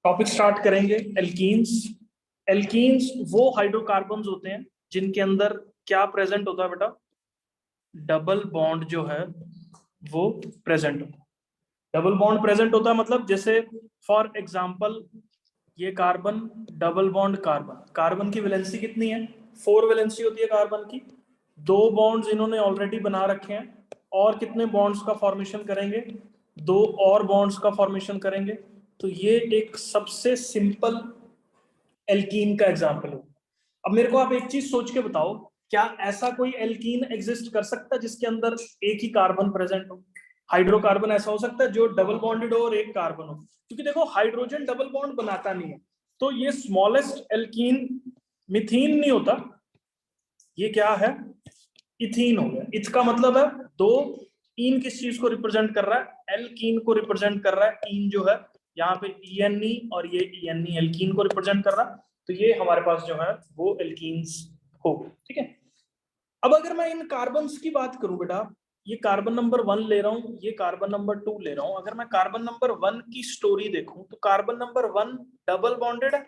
Topic start करेंगे। Alkenes. Alkenes वो hydrocarbons होते हैं जिनके अंदर क्या प्रेजेंट होता है बेटा? डबल बॉन्ड जो है वो प्रेजेंट होता है। डबल बॉन्ड प्रेजेंट होता है मतलब जैसे फॉर एग्जांपल ये carbon, double bond carbon. Carbon की वैलेंसी कितनी है? 4 वैलेंसी होती है कार्बन की। 2 बॉन्ड्स इन्होंने ऑलरेडी बना रखे हैं, और कितने बॉन्ड्स का फॉर्मेशन करेंगे? 2 और बॉन्ड्स का फॉर्मेशन करेंगे। तो ये एक सबसे सिंपल एल्कीन का एग्जाम्पल हो। अब मेरे को आप एक चीज सोच के बताओ, क्या ऐसा कोई एल्कीन एग्जिस्ट कर सकता है जिसके अंदर एक ही कार्बन प्रेजेंट हो? हाइड्रोकार्बन ऐसा हो सकता है जो डबल बॉन्डेड हो और एक कार्बन हो? क्योंकि देखो हाइड्रोजन डबल बॉन्ड बनाता नहीं है। तो ये स्मॉलेस्ट एल्कीन मिथीन नहीं होता, ये क्या है? इथीन हो गया। इथ का मतलब है दो। इन किस चीज को रिप्रेजेंट कर रहा है? एल्कीन को रिप्रेजेंट कर रहा है। इन जो है यहाँ पे ईएनई और ये ईएनई एल्कीन को रिप्रेजेंट कर रहा है। तो ये हमारे पास जो है वो एल्कीन्स हो गए। ठीक है। अब अगर मैं इन कार्बन्स की बात करूं बेटा, ये कार्बन नंबर 1 ले रहा हूं, ये कार्बन नंबर 2 ले रहा हूं। अगर मैं कार्बन नंबर 1 की स्टोरी देखूं तो कार्बन नंबर 1 डबल बॉन्डेड है।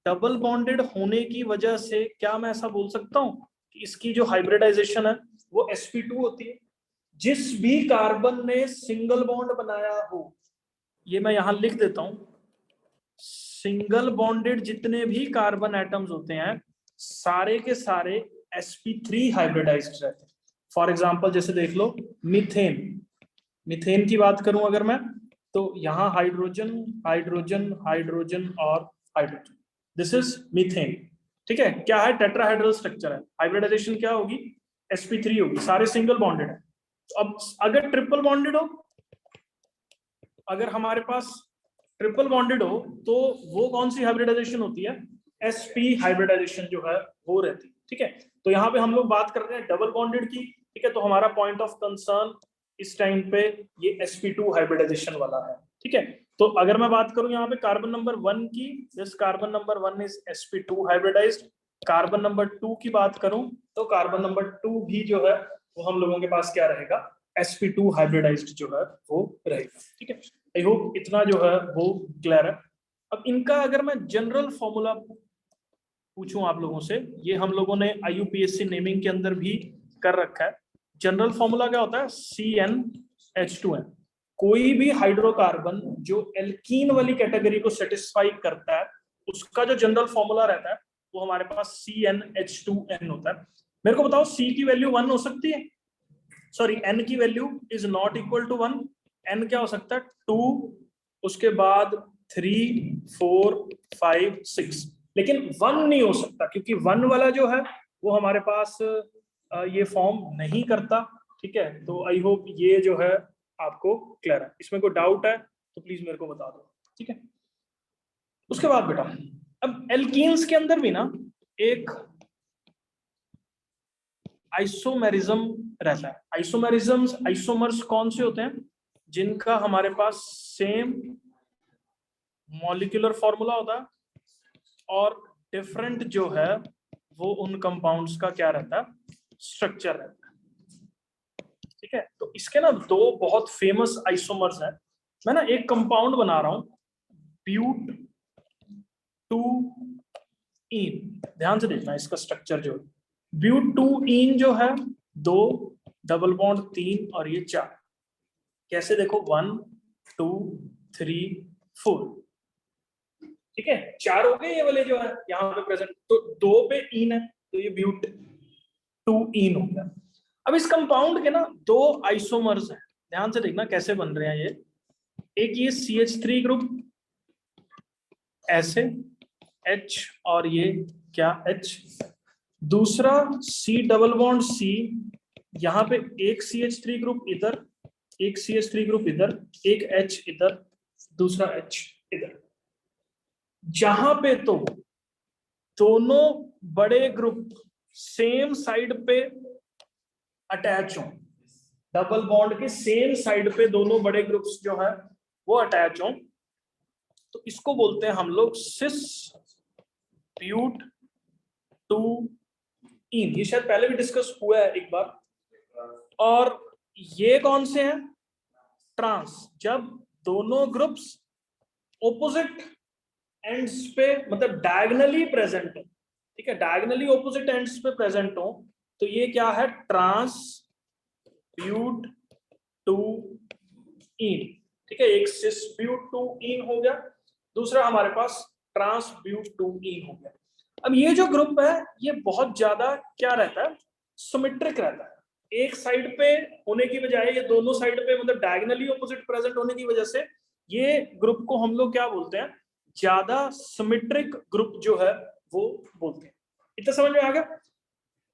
डबल बॉन्डेड होने की वजह से क्या मैं ऐसा बोल सकता हूं कि इसकी जो हाइब्रिडाइजेशन है वो sp2 होती है? जिस भी कार्बन ने सिंगल बॉन्ड बनाया हो, ये मैं यहां लिख देता हूं, सिंगल बॉन्डेड जितने भी कार्बन एटम्स होते हैं सारे के सारे sp3 हाइब्रिडाइज्ड रहते हैं। फॉर एग्जांपल जैसे देख लो मीथेन। मीथेन की बात करूं अगर मैं, तो यहां हाइड्रोजन हाइड्रोजन हाइड्रोजन और हाइड्रोजन, दिस इज मीथेन। ठीक है। क्या है? टेट्राहेड्रल स्ट्रक्चर है। हाइब्रिडाइजेशन क्या होगी? sp3 होगी। सारे सिंगल बॉन्डेड है। तो अब अगर ट्रिपल बॉन्डेड हो, अगर हमारे पास ट्रिपल बॉन्डेड हो तो वो कौन सी हाइब्रिडाइजेशन होती है? sp हाइब्रिडाइजेशन जो है वो रहती है। ठीक है। तो यहाँ पे हम लोग बात कर रहे हैं डबल बॉन्डेड की। ठीक है। तो हमारा पॉइंट ऑफ कंसर्न इस टाइम पे ये sp2 हाइब्रिडाइजेशन वाला है। ठीक है। तो अगर मैं बात करूं यहाँ पे कार्बन नंबर 1 की, this carbon number 1 is sp2 hybridized. Carbon number 2 की बात करूं तो कार्बन नंबर 2 भी जो है वो हम लोगों के पास क्या रहेगा? sp2 हाइब्रिडाइज्ड जो है वो रहेगा। ठीक है। आई होप इतना जो है वो क्लियर है। अब इनका अगर मैं जनरल फॉर्मूला पूछूं आप लोगों से, ये हम लोगों ने IUPAC नेमिंग के अंदर भी कर रखा है। जनरल फॉर्मूला क्या होता है? CnH2n। कोई भी हाइड्रोकार्बन जो एल्कीन वाली कैटेगरी को सेटिस्फाई करता है उसका जो जनरल फॉर्मूला रहता है वो हमारे पास CnH2n होता है। मेरे को बताओ C की वैल्यू 1 हो सकती है? सॉरी, N की value is not equal to 1। N क्या हो सकता है? 2, उसके बाद 3, 4, 5, 6, लेकिन 1 नहीं हो सकता क्योंकि 1 वाला जो है वो हमारे पास ये फॉर्म नहीं करता। ठीक है। तो आई होप ये जो है आपको क्लियर है। इसमें कोई डाउट है तो प्लीज मेरे को बता दो। ठीक है। उसके बाद बेटा, अब एल्कीन्स के अंदर भी ना एक आइसोमेरिज्म रहता है। आइसोमेरिज्म्स, आइसोमर्स कौन से होते हैं? जिनका हमारे पास सेम मॉलिक्यूलर फॉर्मूला होता है और डिफरेंट जो है वो उन कंपाउंड्स का क्या रहता है? स्ट्रक्चर रहता है। ठीक है। तो इसके ना 2 बहुत फेमस आइसोमर्स हैं। मैं ना एक कंपाउंड बना रहा हूं, ब्यूट 2 इन। ध्यान से देखना इसका स्ट्रक्चर जो है, ब्यूट 2 इन जो है 2, डबल बॉन्ड 3 और ये 4। कैसे? देखो 1, 2, 3, 4। ठीक है। 4 हो गए ये वाले जो है यहाँ पे प्रेजेंट, तो 2 पे इन है तो ये ब्यूट 2 इन हो गया। अब इस कंपाउंड के ना 2 आइसोमर्स हैं। ध्यान से देखना कैसे बन रहे हैं ये। एक ये CH3 ग्रुप ऐसे H, और ये क्या H। दूसरा C डबल बॉन्ड C, यहाँ पे एक CH3 ग्रुप इधर, एक CH3 ग्रुप इधर, एक H इधर, दूसरा H इधर। जहां पे तो दोनों बड़े ग्रुप सेम साइड पे अटैच हो, डबल बॉन्ड के सेम साइड पे दोनों बड़े ग्रुप्स जो है वो अटैच हो, तो इसको बोलते हैं हम लोग सिस ब्यूट 2 इन। ये शायद पहले भी डिस्कस हुआ है एक बार। और ये कौन से हैं? ट्रांस। जब दोनों ग्रुप्स ऑपोजिट एंड्स पे मतलब डायगनली प्रेजेंट हो, ठीक है, डायगनली ऑपोजिट एंड्स पे प्रेजेंट हो, तो ये क्या है, ट्रांसब्यूट टू इन, ठीक है, एक सिसब्यूट टू इन हो गया, दूसरा हमारे पास ट्रांसब्यूट टू इन हो गया। अब ये जो ग्रुप है ये बहुत ज्यादा क्या रहता है, सिमेट्रिक रहता है, एक साइड पे होने की बजाय ये दोनों साइड पे मतलब डायगनली ऑपोजिट प्रेजेंट होने की वजह से ये ग्रुप को हम लोग क्या बोलते हैं, ज्यादा सिमेट्रिक ग्रुप जो है वो बोलते हैं। इतना समझ में आ गया।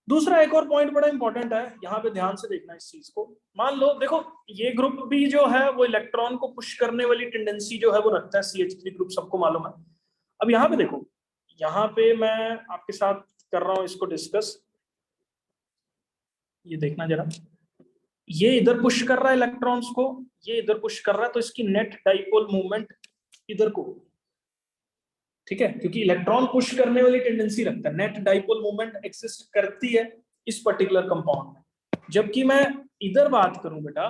दूसरा एक और पॉइंट बड़ा इंपॉर्टेंट है, यहाँ पे ध्यान से देखना इस चीज को। मान लो देखो ये ग्रुप भी जो है वो इलेक्ट्रॉन को पुश करने वाली टेंडेंसी जो है वो रखता है, CH3 ग्रुप सबको मालूम है। अब यहाँ पे देखो, यहाँ पे मैं आपके साथ कर रहा हूं इसको डिस्कस, ये देखना जरा, ये इधर पुश कर रहा है इलेक्ट्रॉन्स को, ये इधर पुश कर रहा है, तो इसकी नेट डाइपोल मूवमेंट इधर को, ठीक है, क्योंकि इलेक्ट्रॉन पुश करने वाली टेंडेंसी रखता है, नेट डाइपोल मूवमेंट एक्सिस्ट करती है इस पर्टिकुलर कंपाउंड में। जबकि मैं इधर बात करूं बेटा,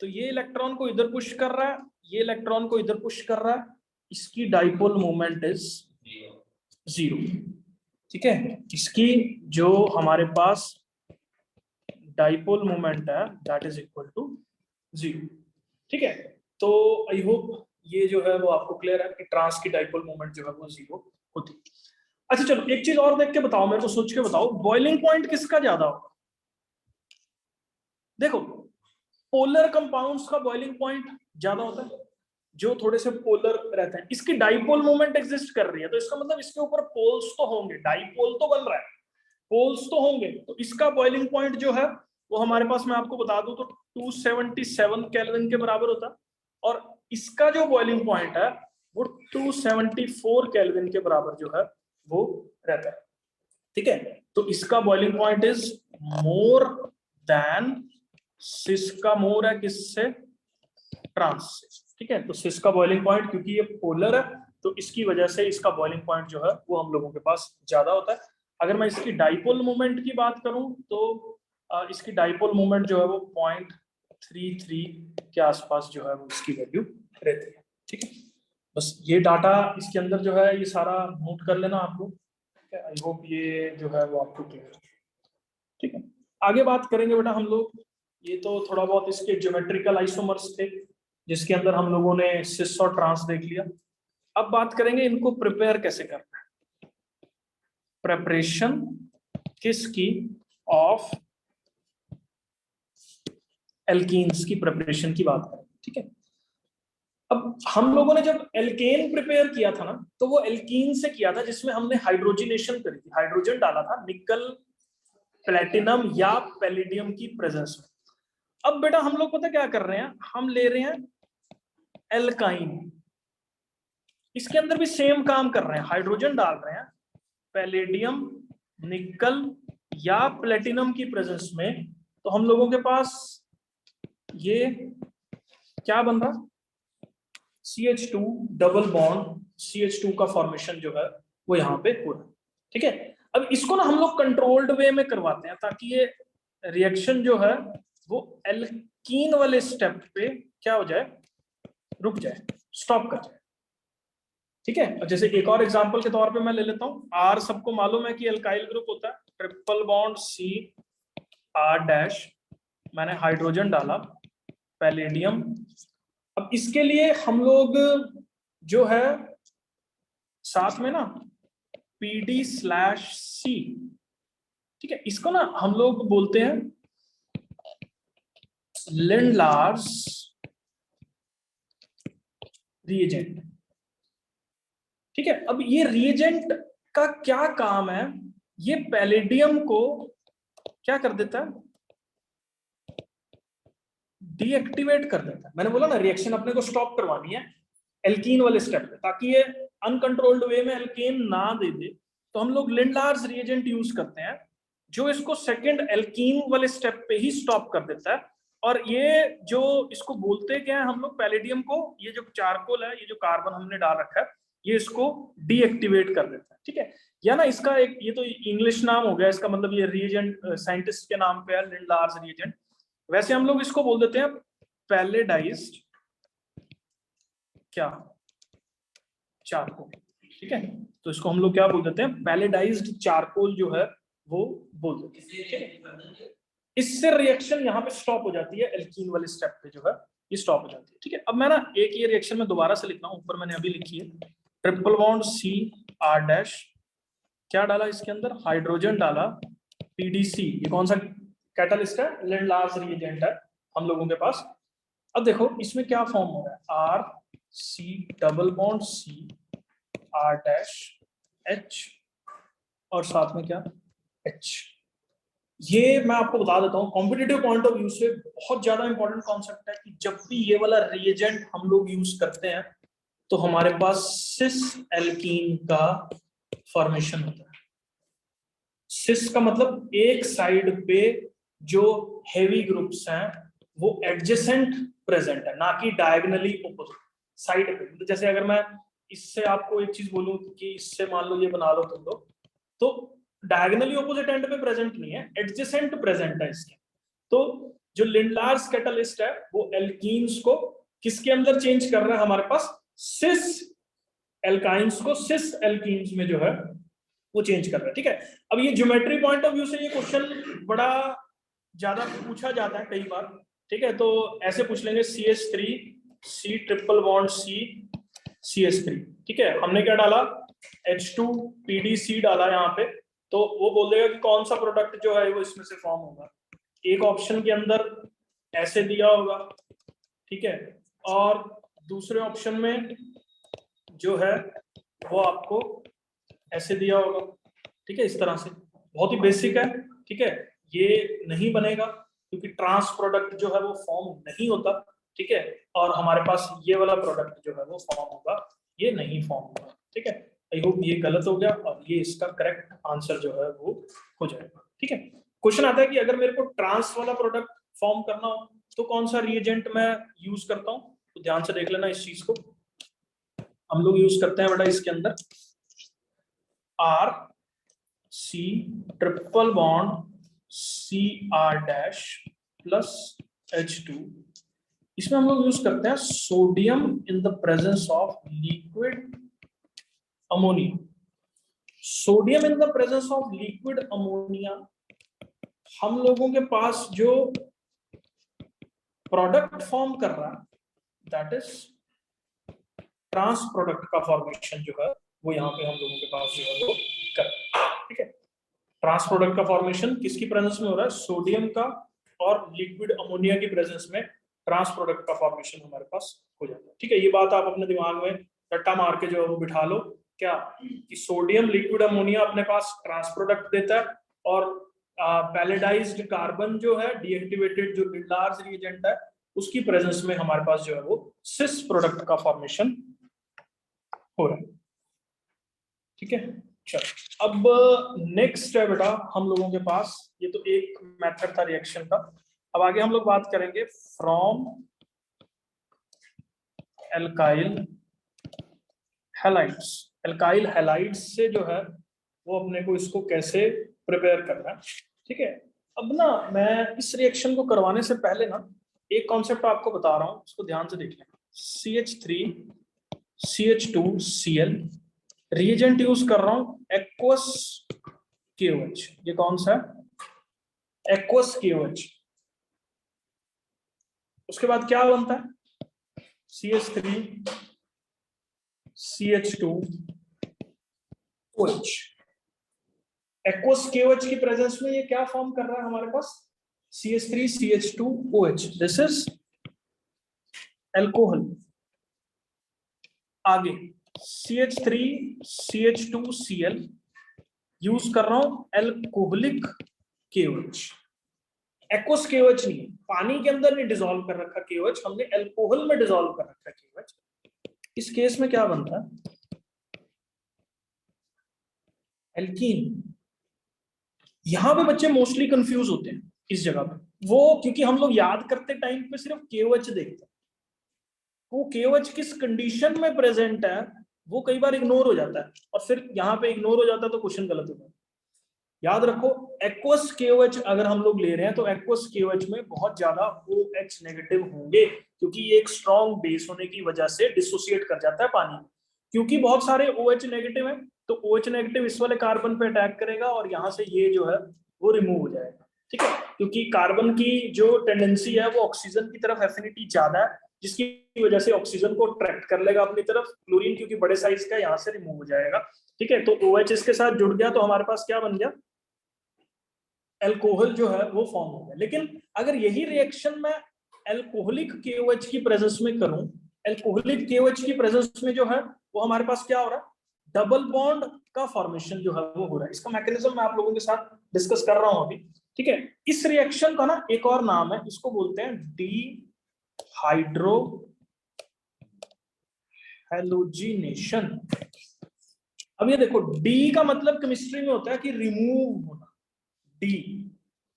तो ये इलेक्ट्रॉन को इधर पुश कर रहा है, ये इलेक्ट्रॉन को इधर पुश कर रहा है, इसकी डाइपोल मूवमेंट इज 0, ठीक है, इसकी जो हमारे पास डाइपोल मोमेंट है दैट इज इक्वल टू 0, ठीक है। तो आई होप ये जो है वो आपको क्लियर है कि ट्रांस की डाइपोल मोमेंट जो है वो 0 होती है। अच्छा चलो एक चीज और देख के बताओ, मेरे को सोच के बताओ, बॉइलिंग पॉइंट किसका ज्यादा होगा। देखो पोलर कंपाउंड्स का बॉइलिंग पॉइंट ज्यादा होता है, जो थोड़े से पोलर रहते हैं, इसकी डाइपोल मोमेंट एग्जिस्ट कर रही है, तो इसका मतलब इसके ऊपर पोल्स तो होंगे, डाइपोल तो बन रहा है, पोल्स तो होंगे, तो इसका बॉइलिंग पॉइंट जो है वो हमारे पास, मैं आपको बता दूं तो 277 केल्विन के बराबर होता है, और इसका जो बॉइलिंग पॉइंट है वो 274 केल्विन के बराबर जो है वो रहता है, ठीक है। तो इसका boiling point is more than cis का मोर है किससे, ट्रांस से, ठीक है। तो सिस का बॉइलिंग पॉइंट क्योंकि ये पोलर है तो इसकी वजह से इसका बॉइलिंग पॉइंट जो है वो हम लोगों के पास ज्यादा होता है। अगर मैं इसकी डाइपोल मोमेंट की बात करूं तो इसकी डाइपोल मोमेंट जो है वो 0.33 के आसपास जो है वो इसकी वैल्यू रहती है, ठीक है। बस ये डाटा इसके अंदर जो है ये सारा नोट कर लेना आप लोग, ठीक है। आई होप ये जो है वो आपको क्लियर है, ठीक है। आगे बात करेंगे बेटा हम लोग, ये तो थोड़ा बहुत इसके ज्योमेट्रिकल आइसोमर्स थे जिसके अंदर हम लोगों ने सिस और ट्रांस देख लिया। अब बात करेंगे इनको प्रिपेयर कैसे करना है, प्रेपरेशन किसकी, ऑफ एल्कीन्स की प्रिपरेशन की बात करें, ठीक है। अब हम लोगों ने जब एल्केन प्रिपेयर किया था ना, तो वो एल्कीन से किया था जिसमें हमने हाइड्रोजनेशन करी थी, हाइड्रोजन डाला था निकल प्लेटिनम या पैलिडियम की प्रेजेंस में। अब बेटा हम लोग पता क्या कर रहे हैं, हम ले रहे हैं एल्काइन, इसके अंदर भी सेम काम कर रहे हैं, हाइड्रोजन डाल रहे हैं पैलेडियम निकल या प्लेटिनम की प्रेजेंस में, तो हम लोगों के पास ये क्या बन रहा, CH2 डबल बॉन्ड, CH2 का फॉर्मेशन जो है वो यहाँ पे हो रहा है, ठीक है। अब इसको ना हम लोग कंट्रोल्ड वे में करवाते हैं ताकि ये रिएक्शन जो है वो एल्कीन वाले स्टेप पे क्या हो जाए, रुक जाए, स्टॉप कर जाए, ठीक है। और जैसे एक और एग्जांपल के तौर पे मैं ले लेता हूँ, R सबको मालूम है कि एल्काइल ग्रुप होता है, ट्रिपल बॉन्ड CR डैश, मैंने हाइड्रोजन डाला पैलेडियम। अब इसके लिए हम लोग जो है साथ में ना PD/C, ठीक है, इसको ना हम लोग बोलते हैं लिंडलार्स रिएजेंट, ठीक है। अब ये रिएजेंट का क्या काम है, ये पैलेडियम को क्या कर देता है, डीएक्टिवेट कर देता है। मैंने बोला ना रिएक्शन अपने को स्टॉप करवानी है एल्कीन वाले स्टेप पे, ताकि ये अनकंट्रोल्ड वे में एल्केन ना दे दे, तो हम लोग लिंडलार्स रिएजेंट यूज करते हैं जो इसको सेकंड एल्कीन वाले स्टेप पे ही स्टॉप कर देता है। और ये जो इसको बोलते क्या है हम लोग पैलेडियम को, ये जो चारकोल है, ये जो कार्बन हमने डाल रखा है, ये इसको डीएक्टिवेट कर देता है, ठीक है। या ना इसका एक ये तो इंग्लिश नाम हो गया, इसका मतलब ये रिएजेंट साइंटिस्ट के नाम पे है लिंडलार्स रिएजेंट, वैसे हम लोग इसको बोल देते हैं पैलेडाइज्ड क्या, चारकोल, ठीक है। तो इसको हम लोग क्या बोल देते हैं, पैलेडाइज्ड चारकोल जो है वो बोल देते हैं। इससे रिएक्शन यहाँ पे स्टॉप हो जाती है, एल्कीन वाले स्टेप पे जो है ये स्टॉप हो जाती है, ठीक है। अब मैं ना एक ये रिएक्शन में दोबारा से लिख रहा हूँ, ऊपर मैंने अभी लिखी है triple bond C R dash, क्या डाला इसके अंदर, हाइड्रोजन डाला, पीडीसी, ये कौन सा कैटलिस्ट है, लिंडलार्स रिएजेंट है हम लोगों के पास। अब देखो इसमें क्या फॉर्म हो रहा है, R C double bond C R dash H और साथ में क्या एच। ये मैं आपको बता देता हूँ कॉम्पिटिटिव पॉइंट ऑफ व्यू से बहुत ज्यादा इंपॉर्टेंट कॉन्सेप्ट है कि जब भी ये वाला रिएजेंट हम लोग यूज करते हैं तो हमारे पास सिस एल्कीन का फॉर्मेशन होता है। सिस का मतलब एक साइड पे जो हेवी ग्रुप्स हैं वो एडजेसेंट प्रेजेंट है, ना कि डायगोनली अपोजिट साइड पे। तो जैसे अगर मैं इससे आपको एक चीज बोलूं कि इससे मान लो ये बना लो तुम लोग, तो डायगोनली ऑपोजिट एंड पे प्रेजेंट नहीं है, एडजेसेंट प्रेजेंट है इसके। तो जो लिंडलार्स कैटलिस्ट है वो एल्कीन्स को किसके अंदर चेंज कर रहा है, हमारे पास सिस एल्काइंस को सिस एल्कीन्स में जो है वो चेंज कर रहा है, ठीक है। अब ये ज्योमेट्री पॉइंट ऑफ व्यू से ये क्वेश्चन बड़ा ज्यादा पूछा जाता है कई बार, ठीक है। तो ऐसे पूछ लेंगे CH3 C triple bond C CH3, ठीक है। हमने क्या डाला, H2 PDC डाला यहाँ पे, तो वो बोल देगा कि कौन सा प्रोडक्ट जो है वो इसमें से फॉर्म होगा। एक ऑप्शन के अंदर ऐसे दिया होगा, ठीक है, और दूसरे ऑप्शन में जो है वो आपको ऐसे दिया होगा, ठीक है, इस तरह से। बहुत ही बेसिक है, ठीक है। ये नहीं बनेगा क्योंकि ट्रांस प्रोडक्ट जो है वो फॉर्म नहीं होता, ठीक है, और हमारे पास ये वाला प्रोडक्ट जो है वो फॉर्म होगा, ये नहीं फॉर्म होगा, ठीक है। आई होप ये गलत हो गया और ये इसका करेक्ट आंसर जो है वो हो जाएगा, ठीक है। क्वेश्चन आता है कि अगर मेरे को ट्रांस वाला प्रोडक्ट फॉर्म करना हो तो कौन सा रिएजेंट मैं यूज करता हूँ, तो ध्यान से देख लेना इस चीज को। हम लोग यूज करते हैं बेटा इसके अंदर R C triple bond C R dash plus H2। इसमें हम लोग यूज करते हैं sodium in the presence of liquid ammonia. Sodium in the presence of liquid ammonia, हम लोगों के पास जो प्रोडक्ट फॉर्म कर रहा है दैट इज ट्रांस प्रोडक्ट का फॉर्मेशन जो है वो यहाँ पे हम लोगों के पास जो है वो कर रहा है, ठीक है। ट्रांस प्रोडक्ट का फॉर्मेशन किसकी प्रेजेंस में हो रहा है, सोडियम का, और लिक्विड अमोनिया की प्रेजेंस में ट्रांस प्रोडक्ट का फॉर्मेशन हमारे पास हो जाता है, ठीक है। ये बात आप अपने दिमाग में रट्टा मार के जो है वो बिठा लो, क्या कि सोडियम लिक्विड अमोनिया अपने पास ट्रांस प्रोडक्ट देता है, और पैलेडाइज्ड कार्बन जो है डीएक्टिवेटेड जो लिंडलार्स रिएजेंट है उसकी प्रेजेंस में हमारे पास जो है वो सिस प्रोडक्ट का फॉर्मेशन हो रहा है, ठीक है। चलो अब नेक्स्ट है बेटा हम लोगों के पास, ये तो एक मेथड था रिएक्शन का। अब आगे हम लोग बात करेंगे from alkyl halides. Alkyl halides से जो है वो अपने को इसको कैसे प्रिपेयर करना है, ठीक है। अब ना मैं इस रिएक्शन को करवाने से पहले ना एक कॉन्सेप्ट आपको बता रहा हूँ, उसको ध्यान से देख लेना। CH3 CH2Cl रिएजेंट यूज कर रहा हूं एक्वस KOH। ये कौन सा है, एक्वस KOH। उसके बाद क्या बनता है, CH3 CH2OH। एक्वस KOH की प्रेजेंस में ये क्या फॉर्म कर रहा है हमारे पास, CH3 CH2OH। This is alcohol. आगे CH3 CH2Cl यूज कर रहा हूं एल्कोहलिक KOH। एक्वस KOH नहीं, पानी के अंदर नहीं डिसॉल्व कर रखा KOH, हमने एल्कोहल में डिसॉल्व कर रखा KOH। इस केस में क्या बनता है, एल्कीन। यहां पे बच्चे मोस्टली कंफ्यूज होते हैं इस जगह पे, वो क्योंकि हम लोग याद करते टाइम पे सिर्फ KOH देखते हैं, वो KOH किस कंडीशन में प्रेजेंट है वो कई बार इग्नोर हो जाता है, और फिर यहाँ पे इग्नोर हो जाता है तो क्वेश्चन गलत होता है। याद रखो एक्वस KOH अगर हम लोग ले रहे हैं तो एक्वस KOH में बहुत ज्यादा OH नेगेटिव होंगे, क्योंकि ये एक स्ट्रॉन्ग बेस होने की वजह से डिसोसिएट कर जाता है पानी में। क्योंकि बहुत सारे OH नेगेटिव है, तो OH नेगेटिव इस वाले कार्बन पे अटैक करेगा और यहाँ से ये जो है वो रिमूव हो जाएगा, ठीक है। क्योंकि कार्बन की जो टेंडेंसी है वो ऑक्सीजन की तरफ एफिनिटी ज्यादा है, जिसकी वजह से ऑक्सीजन को अट्रैक्ट कर लेगा अपनी तरफ। क्लोरीन क्योंकि बड़े साइज का, यहाँ से रिमूव हो जाएगा, ठीक है। तो OH इसके साथ जुड़ गया, तो हमारे पास क्या बन गया, एल्कोहल जो है वो फॉर्म हो गया। लेकिन अगर यही रिएक्शन मैं एल्कोहलिक KOH की प्रेजेंस में करूं, एल्कोहलिक KOH की प्रेजेंस में जो है वो हमारे पास क्या हो रहा है, डबल बॉन्ड का फॉर्मेशन जो है वो हो रहा है। इसका मैकेनिज्म मैं आप लोगों के साथ डिस्कस कर रहा हूं अभी, ठीक है। इस रिएक्शन का ना एक और नाम है, इसको बोलते हैं डी हाइड्रो हैलोजिनेशन। अब ये देखो, डी का मतलब केमिस्ट्री में होता है कि रिमूव होना, डी।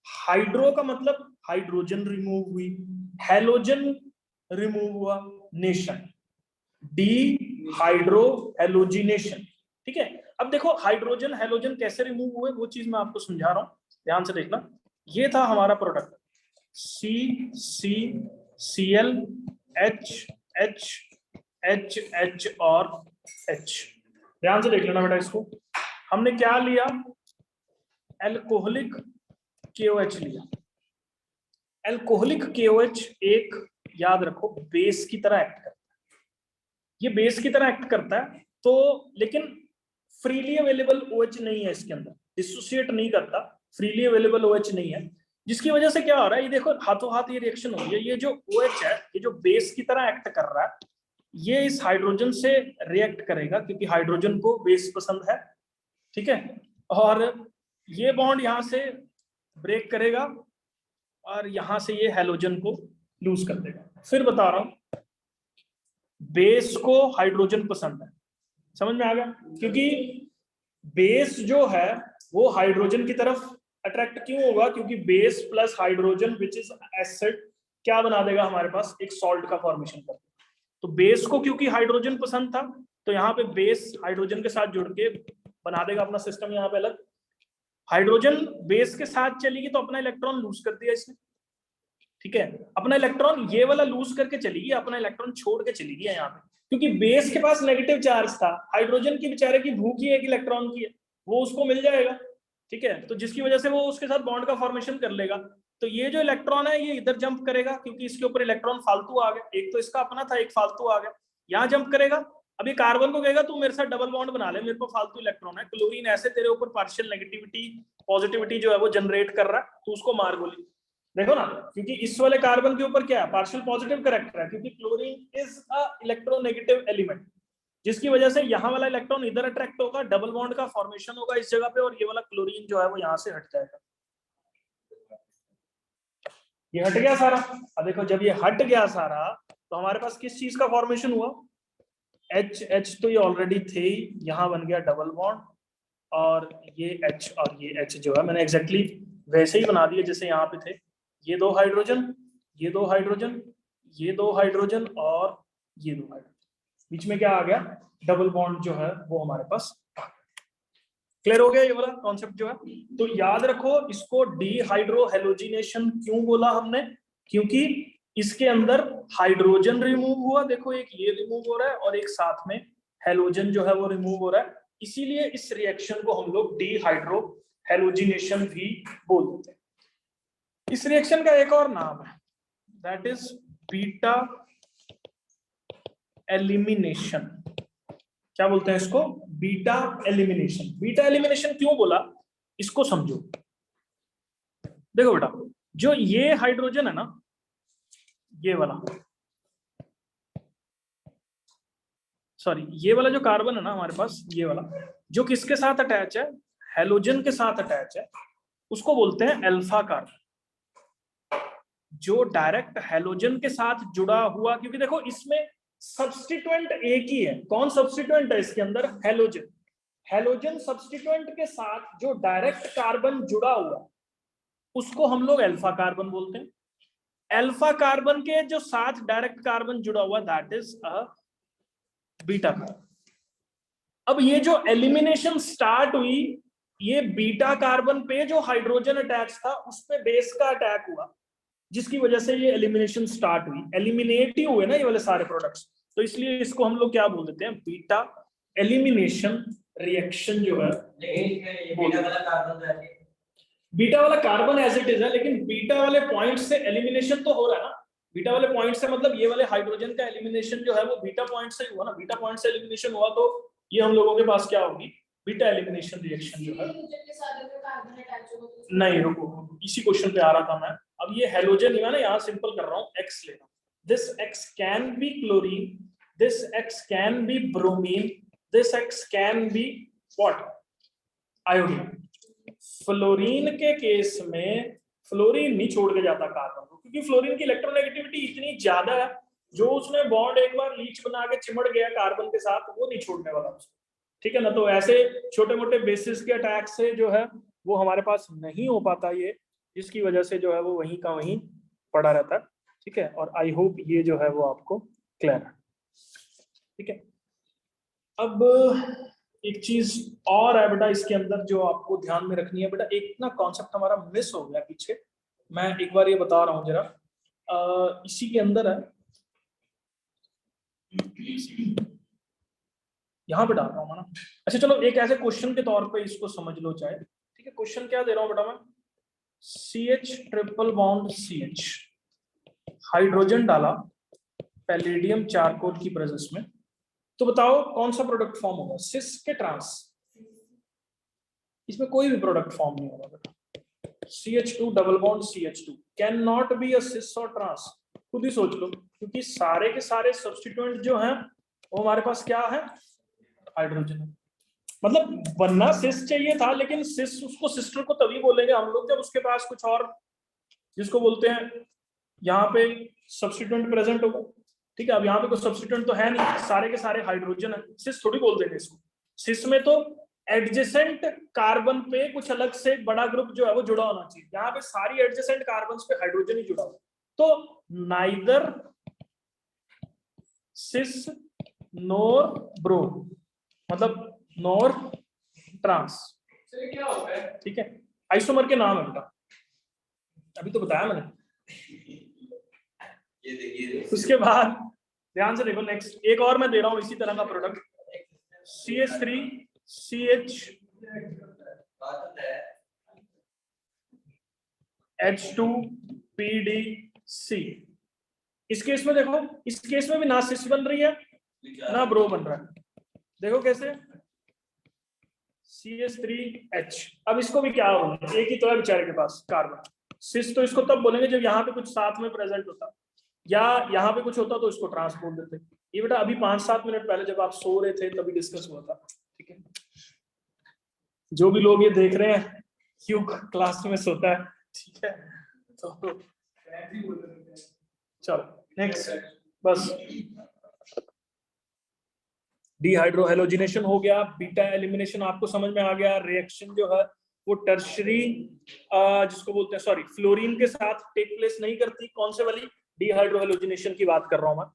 हाइड्रो का मतलब हाइड्रोजन रिमूव हुई, हैलोजन रिमूव हुआ, नेशन, डी हाइड्रो हैलोजिनेशन, ठीक है। अब देखो हाइड्रोजन हैलोजन कैसे रिमूव हुए वो चीज मैं आपको समझा रहा हूं, ध्यान से देखना। ये था हमारा प्रोडक्ट CCCl HH और H। ध्यान से देख लेना बेटा इसको। हमने क्या लिया, एल्कोहलिक KOH लिया। एल्कोहलिक KOH एक, याद रखो, बेस की तरह एक्ट करता है। ये बेस की तरह एक्ट करता है, तो लेकिन फ्रीली अवेलेबल OH नहीं है इसके अंदर, डिसोसिएट नहीं करता, फ्रीली अवेलेबल OH नहीं है, जिसकी वजह से क्या हो रहा है, ये देखो हाथों हाथ ये रिएक्शन हो रही है। ये जो OH है, ये जो बेस की तरह एक्ट कर रहा है, ये इस हाइड्रोजन से रिएक्ट करेगा, क्योंकि हाइड्रोजन को बेस पसंद है, ठीक है। और ये बॉन्ड यहां से ब्रेक करेगा और यहां से ये हैलोजन को लूज कर देगा। फिर बता रहा हूं, बेस को हाइड्रोजन पसंद है, समझ में आ गया, क्योंकि बेस जो है वो हाइड्रोजन की तरफ अट्रैक्ट क्यों होगा, क्योंकि base plus hydrogen which is acid क्या बना देगा हमारे पास, एक सॉल्ट का फॉर्मेशन कर देगा। तो बेस को क्योंकि हाइड्रोजन पसंद था, तो यहाँ पे बेस हाइड्रोजन के साथ जुड़ के बना देगा अपना सिस्टम यहाँ पे अलग। हाइड्रोजन बेस के साथ चलेगी तो अपना इलेक्ट्रॉन लूज कर दिया इसने, ठीक है। अपना इलेक्ट्रॉन ये वाला लूज करके चली गई, अपना इलेक्ट्रॉन छोड़ के चली गई यहाँ पे, क्योंकि बेस के पास नेगेटिव चार्ज था। हाइड्रोजन की बेचारे की भूख ही एक इलेक्ट्रॉन की है, वो उसको मिल जाएगा, ठीक है। तो जिसकी वजह से वो उसके साथ बॉन्ड का फॉर्मेशन कर लेगा। तो ये जो इलेक्ट्रॉन है ये इधर जंप करेगा, क्योंकि इसके ऊपर इलेक्ट्रॉन फालतू आ गया, एक तो इसका अपना था, एक फालतू आ गया, यहाँ जंप करेगा। अब ये कार्बन को कहेगा तू मेरे साथ डबल बॉन्ड बना ले, मेरे को फालतू इलेक्ट्रॉन है। क्लोरीन ऐसे तेरे ऊपर पार्शियल नेगेटिविटी पॉजिटिविटी जो है वो जनरेट कर रहा है, तू उसको मार गोली। देखो ना, क्योंकि इस वाले कार्बन के ऊपर क्या है, पार्शियल पॉजिटिव कैरेक्टर है, क्योंकि chlorine is a electronegative element, जिसकी वजह से यहाँ वाला इलेक्ट्रॉन इधर अट्रैक्ट होगा, डबल बॉन्ड का फॉर्मेशन होगा इस जगह पे, और ये वाला क्लोरीन जो है वो यहाँ से हट जाएगा। ये हट गया सारा। अब देखो, जब ये हट गया सारा, तो हमारे पास किस चीज का फॉर्मेशन हुआ, H तो ये ऑलरेडी थे ही, यहाँ बन गया डबल बॉन्ड, और ये H और ये H जो है मैंने एग्जैक्टली वैसे ही बना दिए जैसे यहाँ पे थे। ये दो हाइड्रोजन, ये दो हाइड्रोजन, ये दो हाइड्रोजन और ये दो हाइड्रोजन, बीच में क्या आ गया, डबल बॉन्ड जो है वो हमारे पास। क्लियर हो गया ये वाला कॉन्सेप्ट जो है। तो याद रखो, इसको डीहाइड्रोहेलोजिनेशन क्यों बोला हमने, क्योंकि इसके अंदर हाइड्रोजन रिमूव हुआ, देखो एक ये रिमूव हो रहा है और एक साथ में हेलोजन जो है वो रिमूव हो रहा है, इसीलिए इस रिएक्शन को हम लोग डीहाइड्रोहेलोजिनेशन भी बोल देते हैं। इस रिएक्शन का एक और नाम है, दैट इज बीटा एलिमिनेशन। क्या बोलते हैं इसको, बीटा एलिमिनेशन। बीटा एलिमिनेशन क्यों बोला, इसको समझो। देखो बेटा, जो ये हाइड्रोजन है ना, ये वाला, सॉरी ये वाला जो कार्बन है ना हमारे पास, ये वाला जो किसके साथ अटैच है, हेलोजन के साथ अटैच है, उसको बोलते हैं अल्फा कार्बन। जो डायरेक्ट हेलोजन के साथ जुड़ा हुआ, क्योंकि देखो इसमें सब्स्टिट्यूएंट एक ही है, कौन सब्स्टिट्यूएंट है इसके अंदर, हेलोजन। हेलोजन सब्स्टिट्यूएंट के साथ जो डायरेक्ट कार्बन जुड़ा हुआ उसको हम लोग अल्फा कार्बन बोलते हैं। अल्फा कार्बन के जो साथ डायरेक्ट कार्बन जुड़ा हुआ, that is a beta carbon. अब ये जो एलिमिनेशन स्टार्ट हुई, ये बीटा कार्बन पे जो हाइड्रोजन अटैच था उस पे बेस का अटैक हुआ, जिसकी वजह से ये एलिमिनेशन स्टार्ट हुई। एलिमिनेट ही हुए ना ये वाले सारे प्रोडक्ट्स, तो इसलिए इसको हम लोग क्या बोल देते हैं, बीटा एलिमिनेशन रिएक्शन जो है, बीटा वाला कार्बन एज इट इज है, लेकिन बीटा वाले पॉइंट से एलिमिनेशन तो हो रहा है ना। बीटा वाले पॉइंट से मतलब ये वाले हाइड्रोजन का एलिमिनेशन जो है वो बीटा पॉइंट से हुआ ना। बीटा पॉइंट से एलिमिनेशन हुआ तो ये हम लोगों के पास क्या होगी, बीटा एलिमिनेशन रिएक्शन जो है। नहीं रुको, इसी क्वेश्चन पे आ रहा था मैं। अब ये हेलोजन है ना, यहाँ सिंपल कर रहा हूँ, एक्स लेना। This x can be chlorine, this x can be bromine, this x can be what, iodine. Fluorine के केस में फ्लोरीन नहीं छोड़ के जाता कार्बन को, क्योंकि फ्लोरीन की इलेक्ट्रोनेगेटिविटी इतनी ज्यादा है, जो उसने बॉन्ड एक बार लीच बना के चिमड़ गया कार्बन के साथ, वो नहीं छोड़ने वाला उसको, ठीक है ना। तो ऐसे छोटे मोटे बेसिस के अटैक से जो है वो हमारे पास नहीं हो पाता ये, जिसकी वजह से जो है वो वहीं का वहीं पड़ा रहता है, ठीक है। और आई होप ये जो है वो आपको क्लियर है, ठीक है। अब एक चीज और है बेटा इसके अंदर जो आपको ध्यान में रखनी है बेटा, एक ना कॉन्सेप्ट हमारा मिस हो गया पीछे, मैं एक बार ये बता रहा हूँ जरा, इसी के अंदर है, यहाँ पे डाल रहा हूँ ना। अच्छा चलो, एक ऐसे क्वेश्चन के तौर पे इसको समझ लो चाहे, ठीक है। क्वेश्चन क्या दे रहा हूँ बेटा मैं, CH triple bond CH, hydrogen डाला पैलेडियम चारकोल की प्रेजेंस में, तो बताओ कौन सा प्रोडक्ट फॉर्म होगा, सिस के ट्रांस? इसमें कोई भी प्रोडक्ट फॉर्म नहीं होगा बेटा। CH2 double bond CH2 can not be a cis or trans, खुद ही सोच लो, क्योंकि सारे के सारे सब्स्टिट्यूएंट जो हैं वो हमारे पास क्या है, हाइड्रोजन है। मतलब बनना सिस चाहिए था, लेकिन सिस उसको सिस्टर को तभी बोलेंगे हम लोग जब उसके पास कुछ और, जिसको बोलते हैं यहाँ पे सब्स्टिट्यूएंट प्रेजेंट होगा, ठीक है। अब यहाँ पे कोई सब्स्टिट्यूएंट तो है नहीं, सारे के सारे हाइड्रोजन है, सिस थोड़ी बोल देंगे इसको। सिस में तो एडजेसेंट कार्बन पे कुछ अलग से बड़ा ग्रुप जो है वो जुड़ा होना चाहिए, यहाँ पे सारी एडजेसेंट कार्बन पे हाइड्रोजन ही जुड़ा हुआ, तो नाइदर सिस नोर ब्रो, मतलब नोर ट्रांस, क्या होता है, ठीक है। आइसोमर के नाम है बेटा, अभी तो बताया मैंने। ये देखिए, उसके बाद ध्यान से देखो, नेक्स्ट एक और मैं दे रहा हूं इसी तरह का product, CH3 CH H2 PDC। इस केस में देखो, इस केस में भी ना सिस बन रही है ना ब्रो बन रहा है, देखो कैसे, CH3H। अब इसको भी क्या होगा, एक ही तो है बेचारे के पास कार्बन, सिस तो इसको तब बोलेंगे जब यहाँ पे कुछ साथ में प्रेजेंट होता, या यहाँ पे कुछ होता तो इसको ट्रांस बोल देते। ये बेटा अभी 5-7 मिनट पहले जब आप सो रहे थे तभी डिस्कस हुआ था, ठीक है। जो भी लोग ये देख रहे हैं, क्यों क्लास में सोता है, ठीक है। तो चलो नेक्स्ट, बस डिहाइड्रोहेलोजिनेशन हो गया, बीटा एलिमिनेशन आपको समझ में आ गया। रिएक्शन जो है वो टर्शरी जिसको बोलते हैं, सॉरी, फ्लोरीन के साथ टेक प्लेस नहीं करती, कौन से वाली, डिहाइड्रोहेलोजिनेशन की बात कर रहा हूं मैं।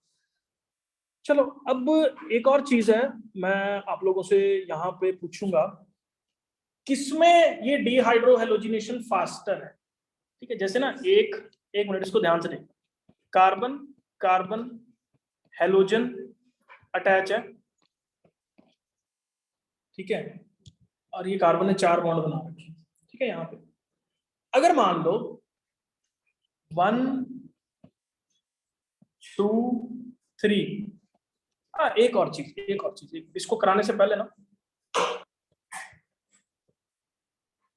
चलो अब एक और चीज है, मैं आप लोगों से यहाँ पे पूछूंगा, किसमें ये डिहाइड्रोहेलोजिनेशन फास्टर है, ठीक है। जैसे ना एक मिनट इसको ध्यान से देखें, कार्बन कार्बन हेलोजन अटैच है, ठीक है, और ये कार्बन ने 4 बॉन्ड बना रखे, ठीक है। यहाँ पे अगर मान लो 1 2 3, एक और चीज इसको कराने से पहले ना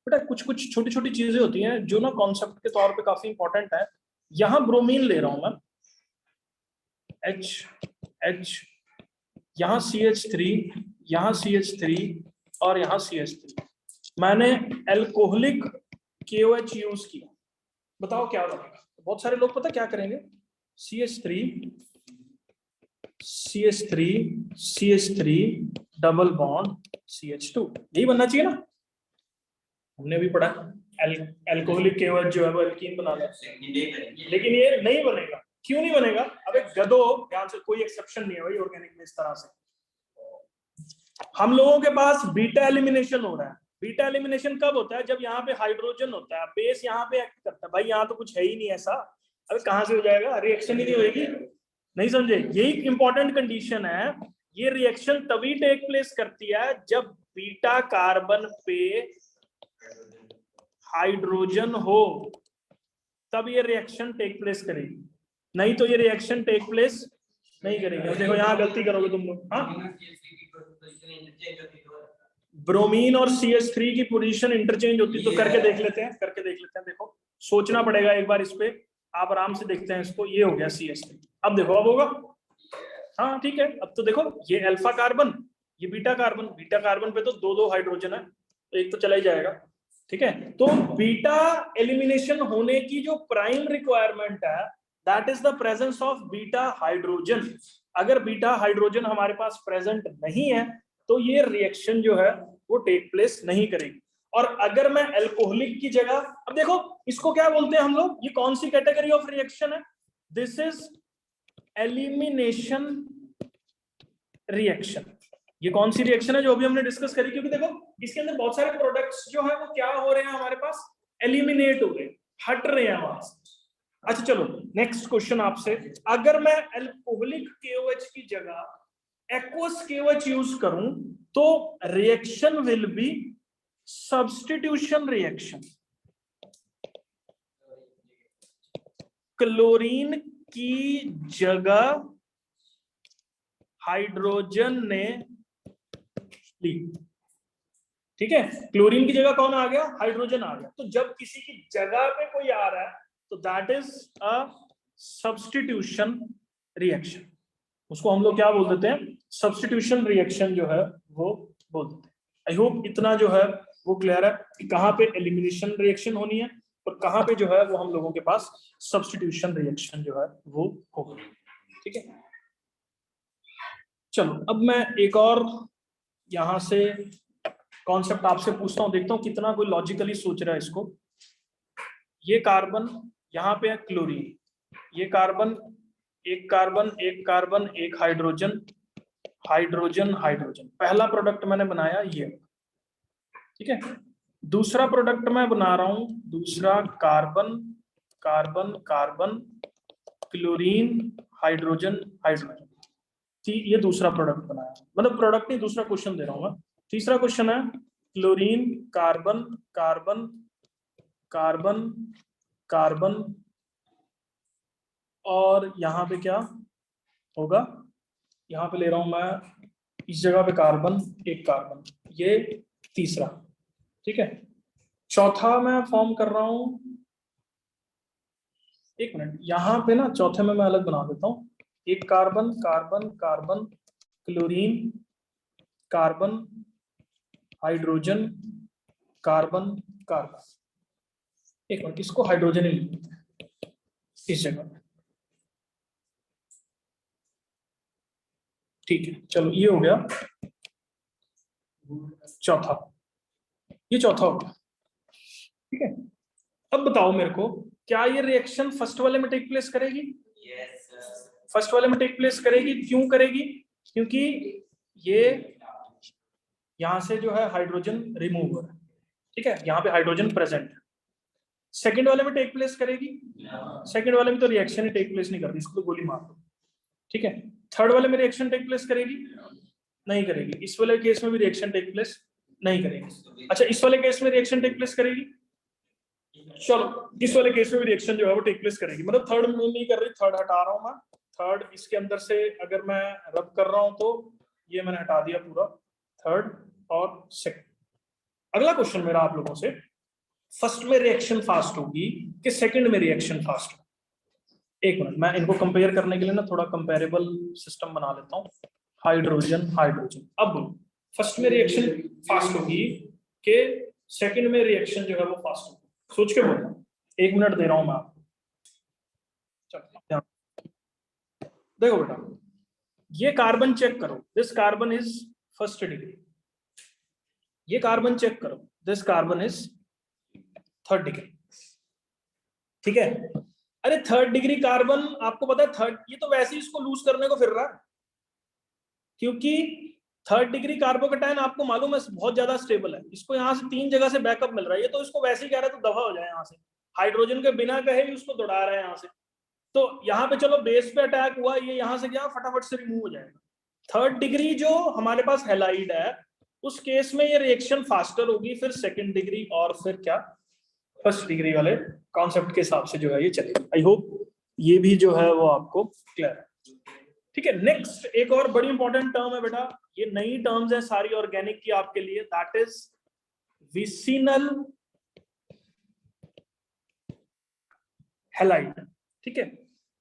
बेटा, कुछ छोटी छोटी चीजें होती हैं जो ना कॉन्सेप्ट के तौर पे काफी इंपॉर्टेंट है। यहां ब्रोमीन ले रहा हूं मैं, H यहाँ CH3, यहाँ CH3 और यहाँ CH3, मैंने एल्कोहलिक KOH यूज किया, बताओ क्या बनेगा। बहुत सारे लोग पता क्या करेंगे, CH3 डबल बॉन्ड CH2, यही बनना चाहिए ना, हमने भी पढ़ा एल्कोहलिक KOH जो है वो एल्कीन बना ले, लेकिन ये नहीं बनेगा। क्यों नहीं बनेगा, अबे गधो, ध्यान से, कोई एक्सेप्शन नहीं है भाई ऑर्गेनिक में इस तरह से। हम लोगों के पास बीटा एलिमिनेशन हो रहा है। बीटा एलिमिनेशन कब होता है, जब यहाँ पे हाइड्रोजन होता है, बेस यहाँ पे एक्ट करता है, भाई यहाँ तो कुछ है ही नहीं ऐसा, अबे कहां से हो जाएगा, रिएक्शन ही नहीं होगी, नहीं समझे। यही इंपॉर्टेंट कंडीशन है ये रिएक्शन तभी टेक प्लेस करती है जब बीटा कार्बन पे हाइड्रोजन हो, तब ये रिएक्शन टेक प्लेस करेगी, नहीं तो ये रिएक्शन टेक प्लेस नहीं करेगी। अब देखो यहाँ गलती करोगे तुम लोग। हाँ, ब्रोमीन और CH3 की पोजीशन इंटरचेंज होती, तो करके देख लेते हैं, करके देख लेते हैं। देखो सोचना पड़ेगा एक बार इस पे, आप आराम से देखते हैं इसको। ये हो गया CH3, अब देखो अब होगा। हाँ ठीक है, अब तो देखो ये अल्फा कार्बन, ये बीटा कार्बन, बीटा कार्बन पे तो दो दो हाइड्रोजन है, तो एक तो चला ही जाएगा। ठीक है, तो बीटा एलिमिनेशन होने की जो प्राइम रिक्वायरमेंट है, that is the presence of beta hydrogen. अगर बीटा हाइड्रोजन हमारे पास प्रेजेंट नहीं है तो ये रिएक्शन जो है वो टेक प्लेस नहीं करेगी। और अगर मैं अल्कोहलिक की जगह, अब देखो इसको क्या बोलते हैं हम लोग, ये कौन सी कैटेगरी ऑफ रिएक्शन है? This is elimination reaction. ये कौन सी रिएक्शन है जो अभी हमने डिस्कस करी? क्योंकि देखो इसके अंदर बहुत सारे प्रोडक्ट्स जो है वो क्या हो रहे हैं हमारे पास, एलिमिनेट हो रहे हैं, हट रहे हैं वहां से। अच्छा चलो नेक्स्ट क्वेश्चन आपसे, अगर मैं अल्कोहलिक KOH की जगह एक्वस KOH यूज करूं तो reaction will be substitution reaction. Chlorine की जगह हाइड्रोजन ने ली, ठीक है, क्लोरीन की जगह कौन आ गया? हाइड्रोजन आ गया। तो जब किसी की जगह पे कोई आ रहा है तो that is a substitution reaction. उसको हम लोग क्या बोल देते हैं? सब्स्टिट्यूशन रिएक्शन जो है वो बोल देते हैं। आई होप इतना जो है वो क्लियर है कि कहाँ पे एलिमिनेशन रिएक्शन होनी है और कहाँ पे जो है वो हम लोगों के पास सब्स्टिट्यूशन रिएक्शन जो है वो होगी। ठीक है, चलो अब मैं एक और यहां से कॉन्सेप्ट आपसे पूछता हूं, देखता हूं कितना कोई लॉजिकली सोच रहा है इसको। ये कार्बन, यहाँ पे है क्लोरीन, ये कार्बन, एक कार्बन, एक कार्बन, एक हाइड्रोजन, हाइड्रोजन, हाइड्रोजन, पहला प्रोडक्ट मैंने बनाया ये, ठीक है। दूसरा प्रोडक्ट मैं बना रहा हूं, दूसरा carbon, carbon, carbon, chlorine, hydrogen, hydrogen, ये दूसरा प्रोडक्ट बनाया, मतलब प्रोडक्ट नहीं, दूसरा क्वेश्चन दे रहा हूं मैं। तीसरा क्वेश्चन है chlorine, carbon, carbon, carbon, carbon, और यहां पे क्या होगा, यहां पे ले रहा हूं मैं इस जगह पे कार्बन, एक कार्बन, ये तीसरा, ठीक है। चौथा मैं फॉर्म कर रहा हूं, एक मिनट, यहां पे ना चौथे में मैं अलग बना देता हूं, एक carbon, carbon, carbon, chlorine, carbon, hydrogen, carbon, carbon, एक मिनट, इसको हाइड्रोजन ही लिखते हैं इस जगह पे, ठीक है। चलो ये हो गया चौथा, ये चौथा हो गया, ठीक है। अब बताओ मेरे को, क्या ये रिएक्शन फर्स्ट वाले में टेक प्लेस करेगी? फर्स्ट वाले में टेक प्लेस करेगी। क्यों करेगी? क्योंकि ये यहां से जो है हाइड्रोजन रिमूव हो रहा है, ठीक है, यहाँ पे हाइड्रोजन प्रेजेंट है। सेकंड वाले में टेक प्लेस करेगी? सेकंड वाले में तो रिएक्शन ही टेक प्लेस नहीं करती, इसको तो गोली मार दो, ठीक है। थर्ड वाले में रिएक्शन टेक प्लेस करेगी? नहीं करेगी। इस वाले केस में भी रिएक्शन टेक प्लेस नहीं करेगी। अच्छा, इस वाले केस में रिएक्शन टेक प्लेस करेगी? चलो इस वाले केस में भी रिएक्शन जो है वो टेक प्लेस करेगी, मतलब थर्ड में नहीं कर रही, थर्ड हटा रहा हूं मैं। थर्ड इसके अंदर से अगर मैं रब कर रहा हूं तो ये मैंने हटा दिया पूरा, थर्ड और सेकंड। अगला क्वेश्चन मेरा आप लोगों से, फर्स्ट में रिएक्शन फास्ट होगी कि सेकंड में रिएक्शन फास्ट होगी? एक मिनट, मैं इनको कंपेयर करने के लिए ना थोड़ा कंपेरेबल सिस्टम बना लेता हूँ। हाइड्रोजन, हाइड्रोजन, अब फर्स्ट में रिएक्शन फास्ट होगी कि सेकंड में रिएक्शन जो है वो फास्ट होगी? सोच के बोलना, एक मिनट दे रहा हूं मैं आपको। देखो बेटा, ये कार्बन चेक करो, this carbon is first degree, ये कार्बन चेक करो, this carbon is third degree, ठीक है। अरे थर्ड डिग्री कार्बन, आपको पता है थर्ड, ये तो वैसे ही इसको लूज करने को फिर रहा है, क्योंकि थर्ड डिग्री कार्बोकेटाइन आपको मालूम है बहुत ज्यादा स्टेबल है, इसको यहाँ से 3 जगह से बैकअप मिल रहा है, ये तो इसको वैसे ही कह रहा है तो दफा हो जाए यहाँ से, हाइड्रोजन के बिना कहे भी उसको दौड़ा रहा है यहाँ से। तो यहाँ पे चलो बेस पे अटैक हुआ, ये यहाँ से क्या फटाफट से रिमूव हो जाएगा। थर्ड डिग्री जो हमारे पास हैलाइड है उस केस में ये रिएक्शन फास्टर होगी, फिर सेकंड डिग्री और फिर क्या फर्स्ट डिग्री वाले कॉन्सेप्ट के हिसाब से जो है ये चलेगा। आई होप ये भी जो है वो आपको क्लियर है। ठीक है, नेक्स्ट एक और बड़ी इंपॉर्टेंट टर्म है बेटा, ये नई टर्म्स है सारी ऑर्गेनिक की आपके लिए, दैट इज विसिनल हैलाइड। ठीक है,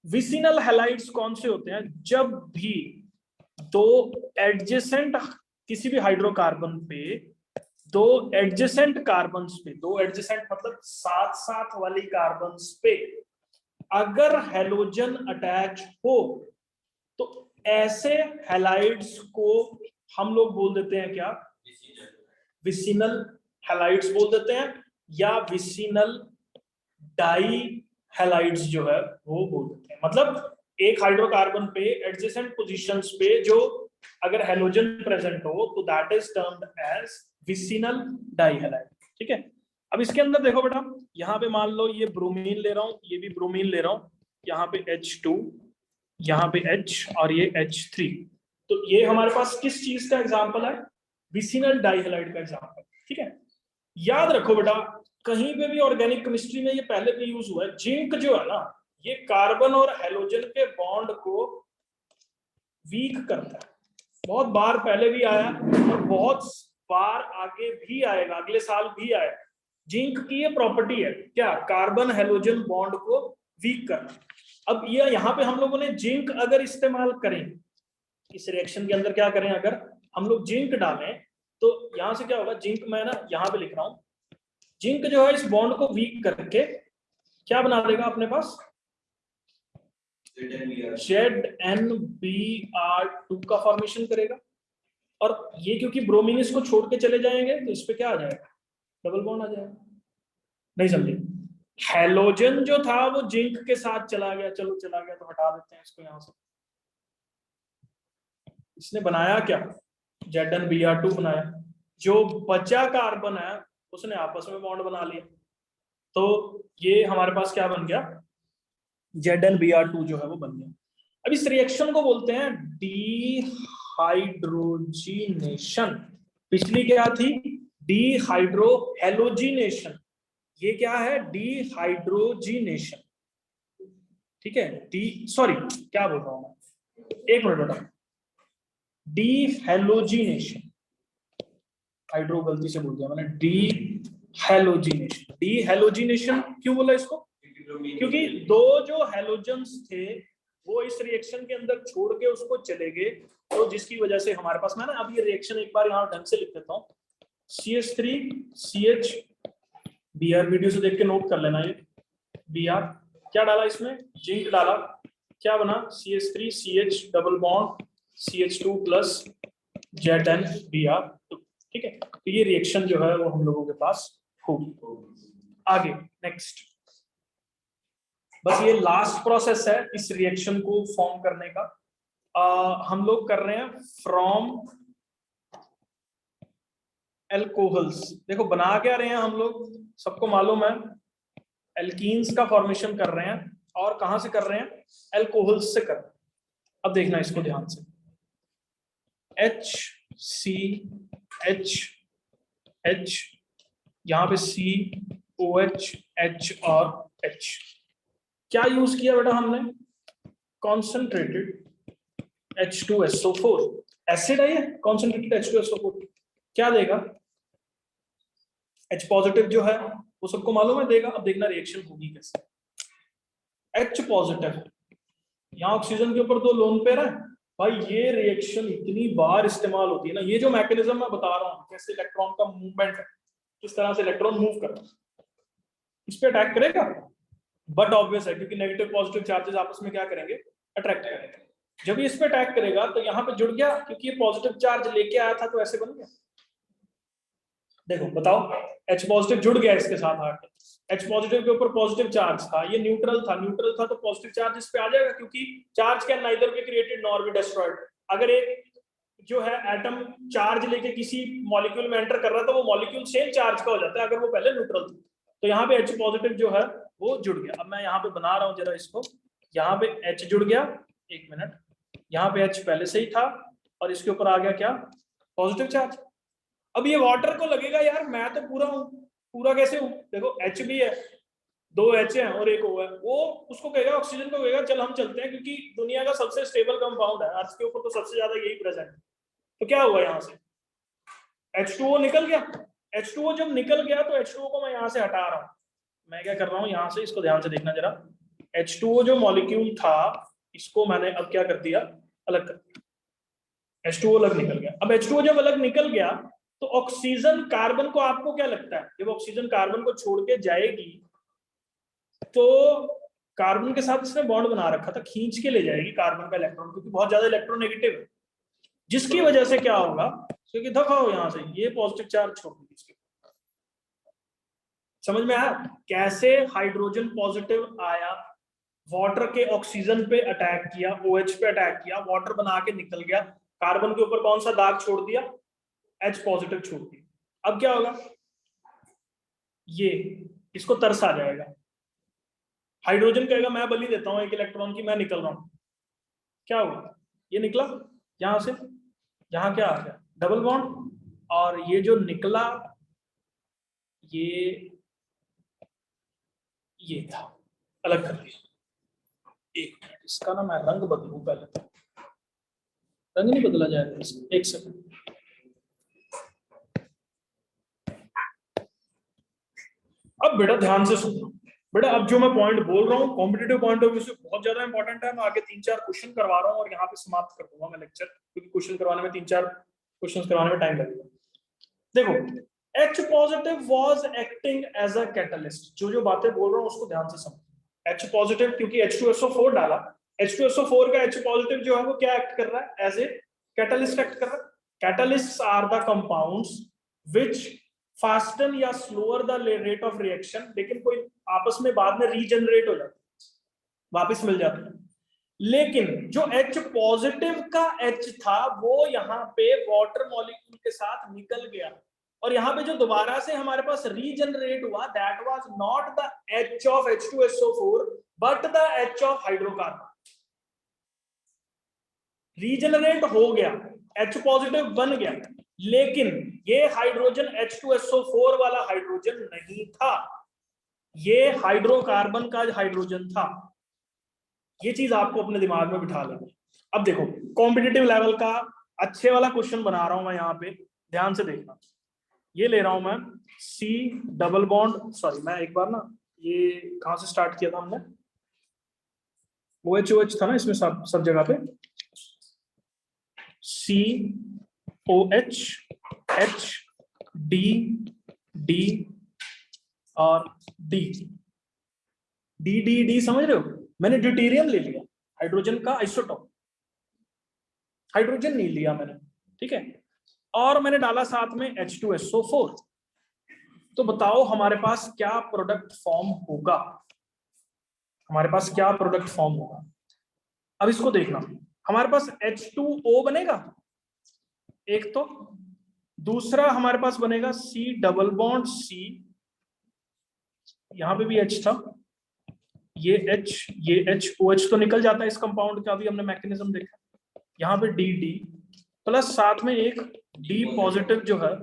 विसिनल हैलाइड्स कौन से होते हैं? जब भी दो एडजेसेंट किसी भी हाइड्रोकार्बन पे दो एडजेसेंट कार्बन्स पे, दो एडजेसेंट मतलब साथ साथ वाली कार्बन्स पे अगर हैलोजन अटैच हो तो ऐसे हैलाइड्स को हम लोग बोल देते हैं क्या? विसिनल हैलाइड्स बोल देते हैं, या विसिनल डाई हैलाइड्स जो है वो बोल देते हैं। मतलब एक हाइड्रोकार्बन पे एडजेसेंट पोजीशंस पे जो अगर हैलोजन प्रेजेंट हो तो that is termed as vicinal dihalide. ठीक है, अब इसके अंदर देखो बेटा, यहाँ पे मान लो ये ब्रोमीन ले रहा हूँ, ये भी ब्रोमीन ले रहा हूँ, यहाँ पे H2, यहाँ पे H और ये H3, तो ये हमारे पास किस चीज का एग्जाम्पल है? विसिनल डाई हैलाइड का एग्जाम्पल। ठीक है, याद रखो बेटा कहीं पे भी ऑर्गेनिक केमिस्ट्री में ये पहले भी यूज हुआ है, जिंक जो है ना ये कार्बन और हैलोजन के बॉन्ड को वीक करता है। बहुत बार पहले भी आया और बहुत बार आगे भी आएगा, अगले साल भी आएगा। जिंक की ये प्रॉपर्टी है क्या? कार्बन हैलोजन बॉन्ड को वीक करना। अब ये यहाँ पे हम लोगों ने जिंक अगर इस्तेमाल करें इस रिएक्शन के अंदर, क्या करें अगर हम लोग जिंक डालें तो यहां से क्या होगा? जिंक मैं ना यहाँ पे लिख रहा हूं, जिंक जो है इस बॉन्ड को वीक करके क्या बना देगा अपने पास? ZnBr2 का फॉर्मेशन करेगा। और ये क्योंकि ब्रोमीन इसको छोड़ के चले जाएंगे तो इस पे क्या आ जाएगा? डबल बॉन्ड आ जाएगा। नहीं समझे? हैलोजन जो था वो जिंक के साथ चला गया, चलो चला गया तो हटा देते हैं इसको यहां से। इसने बनाया क्या? ZnBr2 बनाया। जो बचा कार्बन है उसने आपस में बॉन्ड बना लिया, तो ये हमारे पास क्या बन गया? ZnBr2 जो है वो बन गया। अब इस रिएक्शन को बोलते हैं डिहाइड्रोजिनेशन। पिछली क्या थी? डिहाइड्रोहेलोजिनेशन। ये क्या है? डिहाइड्रोजिनेशन। ठीक है, सॉरी क्या बोल रहा हूं मैं, एक मिनट बेटा, डिहेलोजिनेशन, हाइड्रो गलती से बोल दिया मैंने, डिहेलोजिनेशन। डिहेलोजिनेशन क्यों बोला इसको? क्योंकि दो जो हैलोजन्स थे वो इस रिएक्शन के अंदर छोड़ के उसको चले गए, तो जिसकी वजह से हमारे पास, मैं ना अब ये रिएक्शन एक बार यहाँ ढंग से लिख देता हूँ, CH3CH Br, वीडियो से देख के नोट कर लेना। ये Br क्या डाला इसमें? जिंक डाला, क्या बना? CH3CH double bond CH2 plus ZnBr। ठीक है, तो ये रिएक्शन जो है वो हम लोगों के पास होगी। आगे नेक्स्ट, बस ये लास्ट प्रोसेस है इस रिएक्शन को फॉर्म करने का। हम लोग कर रहे हैं फ्रॉम एल्कोहल्स। देखो बना क्या रहे हैं हम लोग, सबको मालूम है, एल्कीन्स का फॉर्मेशन कर रहे हैं। और कहां से कर रहे हैं? एल्कोहल्स से कर रहे हैं। अब देखना इसको ध्यान से, HCH, यहाँ पे COH, H और H। क्या यूज किया बेटा हमने? कॉन्सेंट्रेटेड H2SO4, एसिड है ये, कॉन्सेंट्रेटेड H2SO4 क्या देगा? H पॉजिटिव जो है वो सबको मालूम है देगा। अब देखना रिएक्शन होगी कैसे। H पॉजिटिव, यहाँ ऑक्सीजन के ऊपर दो लोन पेयर है भाई, ये रिएक्शन इतनी बार इस्तेमाल होती है ना, ये जो मैकेनिज्म मैं बता रहा हूँ कैसे इलेक्ट्रॉन का मूवमेंट है, किस तरह से इलेक्ट्रॉन मूव कर रहा है, इस पे अटैक करेगा। बट ऑब्वियस है क्योंकि नेगेटिव पॉजिटिव चार्जेस आपस में क्या करेंगे? अट्रैक्ट करेंगे। जब ये इस पे अटैक करेगा तो यहाँ पे जुड़ गया, क्योंकि ये पॉजिटिव चार्ज लेके आया था तो ऐसे बन गया। देखो बताओ, H पॉजिटिव जुड़ गया इसके साथ आके, H पॉजिटिव के ऊपर पॉजिटिव चार्ज था, ये न्यूट्रल था तो पॉजिटिव चार्ज इस पे आ जाएगा, क्योंकि charge can neither be created nor be destroyed. अगर एक जो है एटम चार्ज लेके किसी मॉलिक्यूल में एंटर कर रहा है तो वो मॉलिक्यूल सेम चार्ज का हो जाता है अगर वो पहले न्यूट्रल था। तो यहाँ पे H पॉजिटिव जो है वो जुड़ गया। अब मैं यहाँ पे बना रहा हूँ जरा इसको, यहाँ पे H जुड़ गया, एक मिनट, यहाँ पे H पहले से ही था, और इसके ऊपर आ गया क्या, पॉजिटिव चार्ज। अब ये वाटर को लगेगा यार मैं तो पूरा हूं, पूरा कैसे हूं, देखो H भी है, 2 H हैं और एक O है, वो उसको कहेगा, ऑक्सीजन को कहेगा चल हम चलते हैं, क्योंकि दुनिया का सबसे स्टेबल कंपाउंड है, अर्थ के ऊपर तो सबसे ज्यादा यही प्रेजेंट है। तो क्या हुआ यहाँ से, H2O निकल गया। H2O जब निकल गया तो H2O को मैं यहाँ से हटा रहा हूँ, मैं क्या कर रहा हूँ यहाँ से, इसको ध्यान से देखना जरा, H2O जो मॉलिक्यूल था इसको मैंने अब क्या कर दिया, अलग कर दिया, H2O अलग निकल गया। अब H2O जब अलग निकल गया तो ऑक्सीजन कार्बन को, आपको क्या लगता है जब ऑक्सीजन कार्बन को छोड़ के जाएगी तो कार्बन के साथ इसने बॉन्ड बना रखा था, खींच के ले जाएगी कार्बन का इलेक्ट्रॉन, क्योंकि बहुत ज्यादा इलेक्ट्रोनेगेटिव है, जिसकी वजह से क्या होगा, क्योंकि दफाओ यहां से ये पॉजिटिव चार्ज छोड़ देगी इसके। समझ में आया कैसे हाइड्रोजन पॉजिटिव आया, वाटर के ऑक्सीजन पे अटैक किया, OH पे अटैक किया, वाटर बना के निकल गया, कार्बन के ऊपर कौन सा दाग छोड़ दिया, H पॉजिटिव छोड़ दिया। अब क्या होगा, ये इसको तरस आ जाएगा, हाइड्रोजन कहेगा मैं बलि देता हूं एक इलेक्ट्रॉन की, मैं निकल रहा हूं, क्या हुआ, ये निकला यहां से, यहां क्या आ गया, डबल बॉन्ड, और ये जो निकला ये था, अलग कर दिया। एक मिनट, इसका ना मैं रंग बदलूं पहले, रंग नहीं बदला जाएगा इसका, एक सेकंड। अब बेटा ध्यान से सुनना बेटा, अब जो मैं पॉइंट बोल रहा हूँ कॉम्पिटिटिव पॉइंट ऑफ व्यू से बहुत ज्यादा इंपॉर्टेंट है, मैं आगे 3-4 क्वेश्चन करवा रहा हूँ और यहाँ पे समाप्त कर दूंगा मैं लेक्चर, क्योंकि क्वेश्चन करवाने में 3-4 क्वेश्चन करवाने में टाइम लगेगा। देखो H positive was acting as a catalyst, जो बातें बोल रहा हूँ उसको ध्यान से समझो। H पॉजिटिव क्योंकि H2SO4 डाला, H2SO4 का H पॉजिटिव जो है वो क्या एक्ट कर रहा है, एज ए कैटलिस्ट एक्ट कर रहा है। Catalysts are the compounds which fasten या slower the rate of reaction, लेकिन कोई आपस में बाद में रीजनरेट हो जाते हैं, वापस मिल जाते हैं। लेकिन जो H पॉजिटिव का H था वो यहाँ पे वाटर मॉलिक्यूल के साथ निकल गया, और यहाँ पे जो दोबारा से हमारे पास रीजनरेट हुआ, that was not the H of H2SO4 but the H of hydrocarbon. Regenerate हो गया, H पॉजिटिव बन गया, लेकिन ये हाइड्रोजन H2SO4 वाला हाइड्रोजन नहीं था, ये हाइड्रोकार्बन का हाइड्रोजन था। ये चीज आपको अपने दिमाग में बिठा लेना। अब देखो कॉम्पिटिटिव लेवल का अच्छे वाला क्वेश्चन बना रहा हूं मैं यहाँ पे, ध्यान से देखना। ये ले रहा हूं मैं C डबल बॉन्ड, सॉरी मैं एक बार ना, ये कहां से स्टार्ट किया था हमने, OH था ना इसमें सब जगह पे, COH H D और D समझ रहे हो, मैंने ड्यूटेरियम ले लिया, हाइड्रोजन का आइसोटोप, हाइड्रोजन नहीं लिया मैंने, ठीक है, और मैंने डाला साथ में H2SO4। तो बताओ हमारे पास क्या प्रोडक्ट फॉर्म होगा, हमारे पास क्या प्रोडक्ट फॉर्म होगा। अब इसको देखना, हमारे पास H2O बनेगा एक, तो दूसरा हमारे पास बनेगा C डबल बॉन्ड C, यहां पे भी H था, ये H OH तो निकल जाता है इस कंपाउंड का, अभी हमने मैकेनिज्म देखा, यहाँ पे D प्लस साथ में एक D पॉजिटिव जो है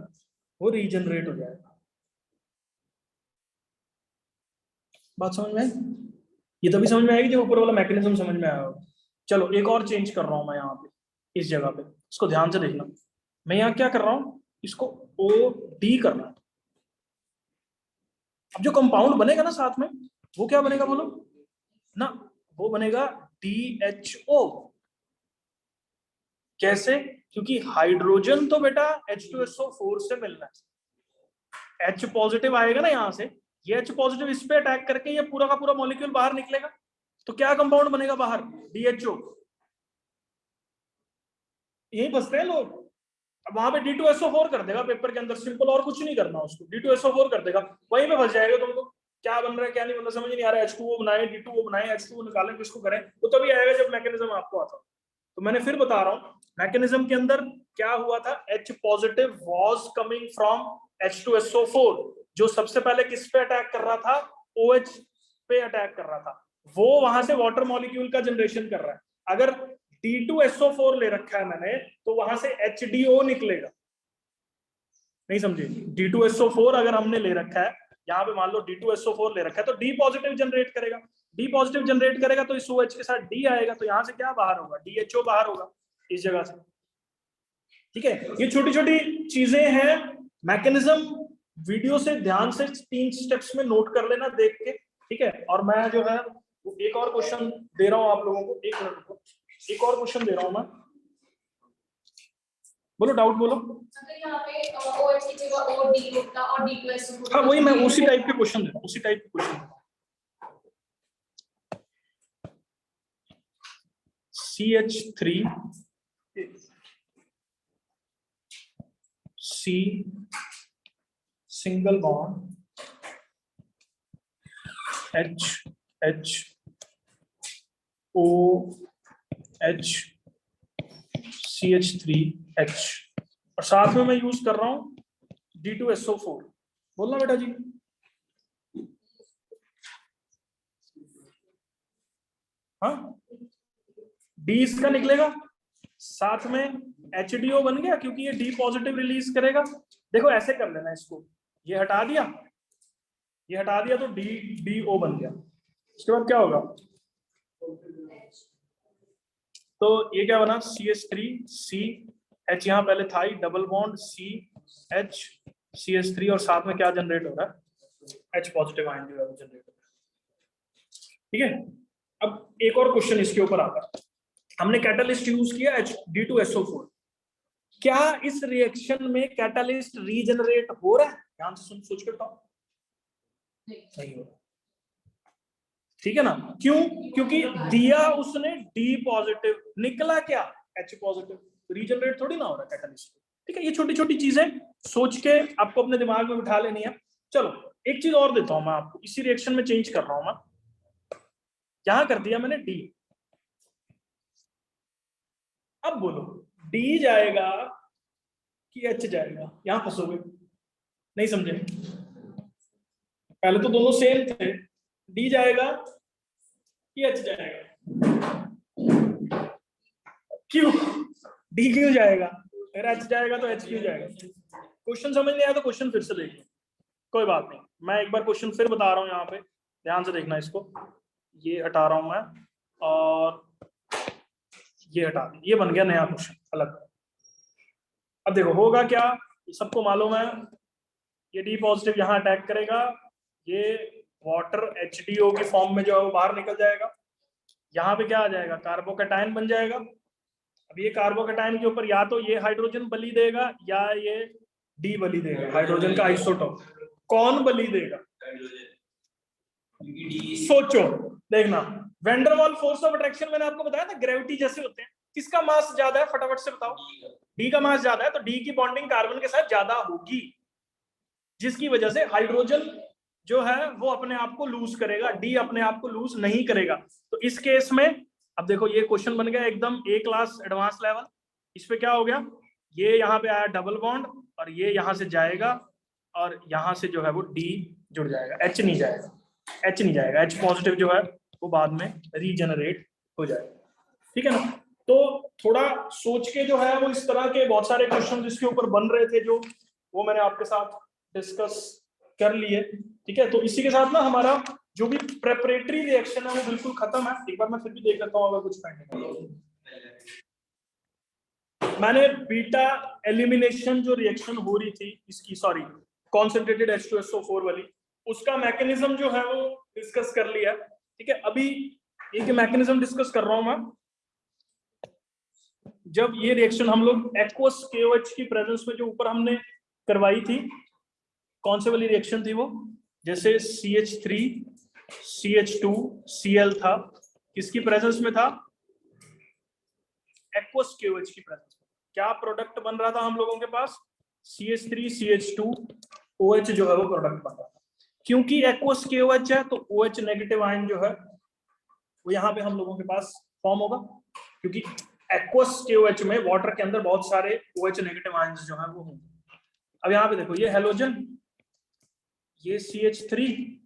वो रीजनरेट हो जाएगा। बात समझ में आई, ये तभी समझ में आएगी जब ऊपर वाला मैकेनिज्म समझ में आया होगा। चलो एक और चेंज कर रहा हूं मैं यहाँ पे, इस जगह पे, इसको ध्यान से देखना, मैं यहाँ क्या कर रहा हूँ, इसको OD कर रहा हूं। अब जो कंपाउंड बनेगा ना साथ में, वो क्या बनेगा बोलो ना, वो बनेगा DHO। कैसे, क्योंकि हाइड्रोजन तो बेटा H2SO4 से मिलना है, H पॉजिटिव आएगा ना यहाँ से, ये H पॉजिटिव इस पे अटैक करके ये पूरा का पूरा मॉलिक्यूल बाहर निकलेगा, तो क्या कंपाउंड बनेगा बाहर, DHO। यही फंसते हैं लोग, अब वहां पे D2SO4 कर देगा पेपर के अंदर, सिंपल, और कुछ नहीं करना उसको, D2SO4 कर देगा, वहीं पे फंस जाएगा तुमको, क्या बन रहा है क्या नहीं बन रहा समझ नहीं आ रहा है, H2O बनाए D2O बनाए, H2O निकालें किसको करें, वो तभी आएगा जब मैकेनिज्म आपको आता। तो मैंने फिर बता रहा हूँ मैकेनिज्म के अंदर क्या हुआ था, H positive was coming from H2SO4, जो सबसे पहले किस पे अटैक कर रहा था, OH पे अटैक कर रहा था, वो वहां से वाटर मॉलिक्यूल का जनरेशन कर रहा है। अगर D2SO4 ले रखा है मैंने, तो वहां से HDO निकलेगा, नहीं समझे? D2SO4 अगर हमने ले रखा है, यहाँ पे मान लो D2SO4 ले रखा है, तो D पॉजिटिव जनरेट करेगा, D पॉजिटिव जनरेट करेगा तो इस OH के साथ D आएगा, तो यहाँ से क्या बाहर होगा? DHO बाहर होगा इस जगह से। ठीक है, ये छोटी छोटी चीजें हैं, मैकेनिज्म वीडियो से ध्यान से 3 स्टेप्स में नोट कर लेना देख के। ठीक है, और मैं जो है एक और क्वेश्चन दे रहा हूं आप लोगों को, 1 मिनट को, एक और क्वेश्चन दे रहा हूं मैं, बोलो डाउट बोलो। यहाँ पे OH की जगह OD होता और D2SO4। हाँ वही मैं उसी टाइप के क्वेश्चन दे रहा हूँ, उसी टाइप के question. CH3 C single bond H OH CH3H, और साथ में मैं यूज कर रहा हूं D2SO4। बोलना बेटा जी। हाँ, D इसका निकलेगा, साथ में HDO बन गया, क्योंकि ये D पॉजिटिव रिलीज करेगा। देखो ऐसे कर लेना इसको, ये हटा दिया, ये हटा दिया, तो DO बन गया। इसके बाद क्या होगा? तो ये क्या बना? CH3CH, यहाँ पहले था ही डबल बॉन्ड CH CH3, और साथ में क्या जनरेट हो रहा है? H पॉजिटिव आयन जो है वो जनरेट हो रहा है। ठीक है, अब एक और क्वेश्चन इसके ऊपर आता है। हमने कैटालिस्ट यूज किया D2SO4, क्या इस रिएक्शन में कैटालिस्ट रीजनरेट हो रहा है? ध्यान से सुन, सोच के बताओ। नहीं हो रहा। ठीक है ना, क्यों? क्योंकि दिया उसने D पॉजिटिव, निकला क्या? H पॉजिटिव, रीजनरेट थोड़ी ना हो रहा कैटालिस्ट। ठीक है, ये छोटी छोटी चीजें सोच के आपको अपने दिमाग में बिठा लेनी है। चलो एक चीज और देता हूं मैं आपको, इसी रिएक्शन में चेंज कर रहा हूं मैं, यहां कर दिया मैंने D। अब बोलो D जाएगा कि H जाएगा? यहां फंसोगे, नहीं समझे? पहले तो दोनों सेम थे, D जाएगा कि H जाएगा? क्यों D क्यों जाएगा? अगर H जाएगा तो H क्यों जाएगा? क्वेश्चन समझ नहीं आया तो क्वेश्चन फिर से देख लो, कोई बात नहीं, मैं एक बार क्वेश्चन फिर बता रहा हूं, यहाँ पे ध्यान से देखना इसको। ये हटा रहा हूं मैं, और ये हटा दें, ये बन गया नया क्वेश्चन अलग। अब देखो होगा क्या, ये सबको मालूम है, ये D पॉजिटिव यहाँ अटैक करेगा, ये वाटर HDO की फॉर्म में जो है वो बाहर निकल जाएगा, यहाँ पे क्या आ जाएगा? कार्बोकैटायन बन जाएगा। अब ये कार्बोकैटायन के ऊपर या तो ये हाइड्रोजन बलि देगा या ये D बलि देगा, हाइड्रोजन का आइसोटोप। कौन बलि देगा? सोचो, देखना, वैंडरवाल फोर्स ऑफ अट्रैक्शन मैंने आपको बताया था, ग्रेविटी जैसे होते हैं। किसका मास ज्यादा है फटाफट से बताओ? D का मास ज्यादा है, तो D की बॉन्डिंग कार्बन के साथ ज्यादा होगी, जिसकी वजह से हाइड्रोजन जो है वो अपने आप को लूज करेगा, D अपने आप को लूज नहीं करेगा। तो इस केस में अब देखो ये क्वेश्चन बन गया एकदम A क्लास एडवांस लेवल। इस पे क्या हो गया? ये यहाँ पे आया डबल बॉन्ड, और ये यहाँ से जाएगा, और यहाँ से जो है वो D जुड़ जाएगा, H नहीं जाएगा, H नहीं जाएगा, H पॉजिटिव जो है वो बाद में रीजनरेट हो जाएगा। ठीक है ना? तो थोड़ा सोच के जो है वो इस तरह के बहुत सारे क्वेश्चन जिसके ऊपर बन रहे थे, जो वो मैंने आपके साथ डिस्कस कर लिए। ठीक है, तो इसी के साथ ना हमारा जो भी प्रेपरेटरी रिएक्शन है वो बिल्कुल खत्म है। एक बार मैं फिर भी देख लेता हूँ अगर कुछ पेंडिंग है। मैंने बीटा एलिमिनेशन जो रिएक्शन हो रही थी इसकी, सॉरी कॉन्सेंट्रेटेड H2SO4 वाली, उसका मैकेनिज्म जो है वो डिस्कस कर लिया। ठीक है, अभी एक मैकेनिज्म डिस्कस कर रहा हूं मैं। जब ये रिएक्शन हम लोग एक्वस KOH की प्रेजेंस में जो ऊपर हमने करवाई थी, कौन से वाली रिएक्शन थी वो? जैसे CH3 CH2 Cl था, किसकी प्रेजेंस में था? एक्वस KOH की प्रेजेंस में। क्या प्रोडक्ट बन रहा था हम लोगों के पास? CH3 CH2 OH जो है वो प्रोडक्ट बन रहा था। क्योंकि एक्वस KOH है तो OH नेगेटिव आयन जो है वो यहाँ पे हम लोगों के पास फॉर्म होगा, क्योंकि एक्वस KOH में वाटर के अंदर बहुत सारे OH नेगेटिव आयंस जो है वो होंगे। अब यहाँ पे देखो ये हेलोजन, ये CH3,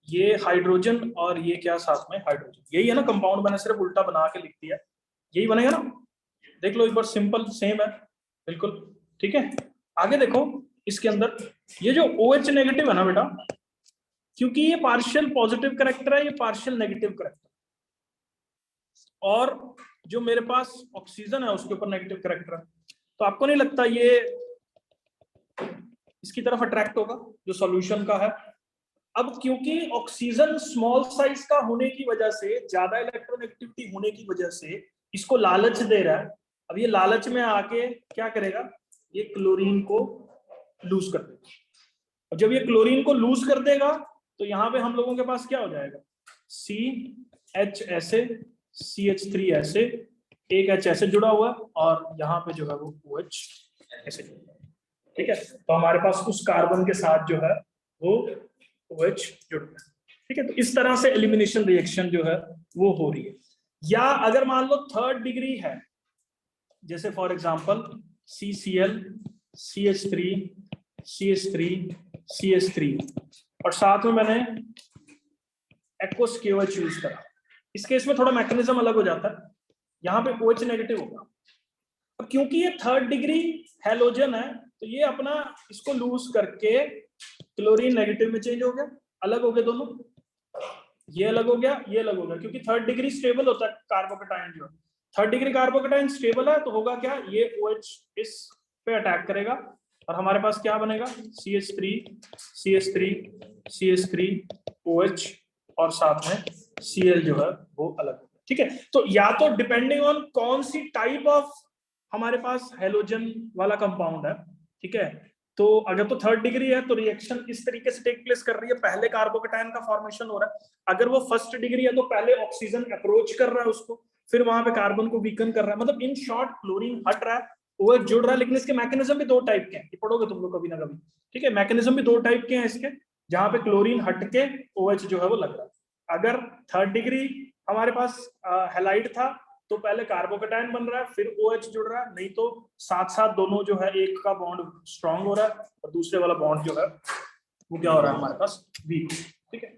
ये हाइड्रोजन, और ये क्या साथ में हाइड्रोजन, यही है ना कंपाउंड, मैंने सिर्फ उल्टा बना के लिख दिया। यही बनेगा ना, देख लो एक बार, सिंपल सेम है बिल्कुल, ठीक है। आगे देखो इसके अंदर ये जो OH नेगेटिव है ना बेटा, क्योंकि ये पार्शियल पॉजिटिव करेक्टर है, ये पार्शियल नेगेटिव करेक्टर, और जो मेरे पास ऑक्सीजन है उसके ऊपर नेगेटिव करेक्टर है, तो आपको नहीं लगता ये इसकी तरफ अट्रैक्ट होगा जो सॉल्यूशन का है। अब क्योंकि ऑक्सीजन स्मॉल साइज का होने की वजह से, ज्यादा इलेक्ट्रोनेगेटिविटी होने की वजह से इसको लालच दे रहा है। अब ये लालच में आके क्या करेगा, ये क्लोरीन को लूज कर देगा, और जब ये क्लोरीन को लूज कर देगा तो यहाँ पे हम लोगों के पास क्या हो जाएगा, CH ऐसे, CH3 ऐसे, एक H ऐसे जुड़ा हुआ, और यहाँ पे जो है वो OH ऐसे जुड़ा हुआ, ठीक है। तो हमारे पास उस कार्बन के साथ जो है वो OH जुड़ रहा है, ठीक है। तो इस तरह से एलिमिनेशन रिएक्शन जो है वो हो रही है। या अगर मान लो थर्ड डिग्री है, जैसे for example CCl, CH3, CH3, CH3, और साथ में मैंने एक्वस KOH यूज करा, इस केस में थोड़ा मैकेनिज्म अलग हो जाता है, यहाँ पे OH नेगेटिव होगा। अब क्योंकि ये थर्ड डिग्री हैलोजन है, तो ये अपना इसको लूज करके क्लोरीन नेगेटिव में चेंज हो गया, अलग हो गए दोनों, ये अलग हो गया, ये अलग हो गया, क्योंकि थर्ड डिग्री स्टेबल होता है कार्बोकेटाइन जो, थर्ड डिग्री कार्बोकेटाइन स्टेबल है, तो होगा क्या, ये OH इस पे अटैक करेगा, और हमारे पास क्या बनेगा, CH3, CH3, CH3, OH, और साथ में Cl जो है वो अलग हो गया, ठीक है। तो या तो डिपेंडिंग ऑन कौन सी टाइप ऑफ हमारे पास हैलोजन वाला कंपाउंड है, ठीक है। तो अगर तो थर्ड डिग्री है तो रिएक्शन इस तरीके से टेक प्लेस कर रही है, पहले कार्बोकेटाइन का फॉर्मेशन हो रहा है। अगर वो फर्स्ट डिग्री है तो पहले ऑक्सीजन अप्रोच कर रहा है उसको, फिर वहां पे कार्बन को वीकन कर रहा है, मतलब इन शॉर्ट क्लोरीन हट रहा है, OH जुड़ रहा है। लेकिन इसके मैकेनिज्म भी दो टाइप के हैं, ये पढ़ोगे तुम लोग कभी ना कभी, ठीक है। मैकेनिज्म भी दो टाइप के हैं इसके, जहां पे क्लोरीन हट के OH जो है वो लग रहा है। अगर थर्ड डिग्री हमारे पास हैलाइड था तो पहले कार्बोकेटाइन बन रहा है, फिर OH जुड़ रहा है, नहीं तो साथ साथ दोनों जो है, एक का बॉन्ड स्ट्रांग हो रहा है और दूसरे वाला बॉन्ड जो है वो क्या हो रहा है हमारे पास, वीक, ठीक है।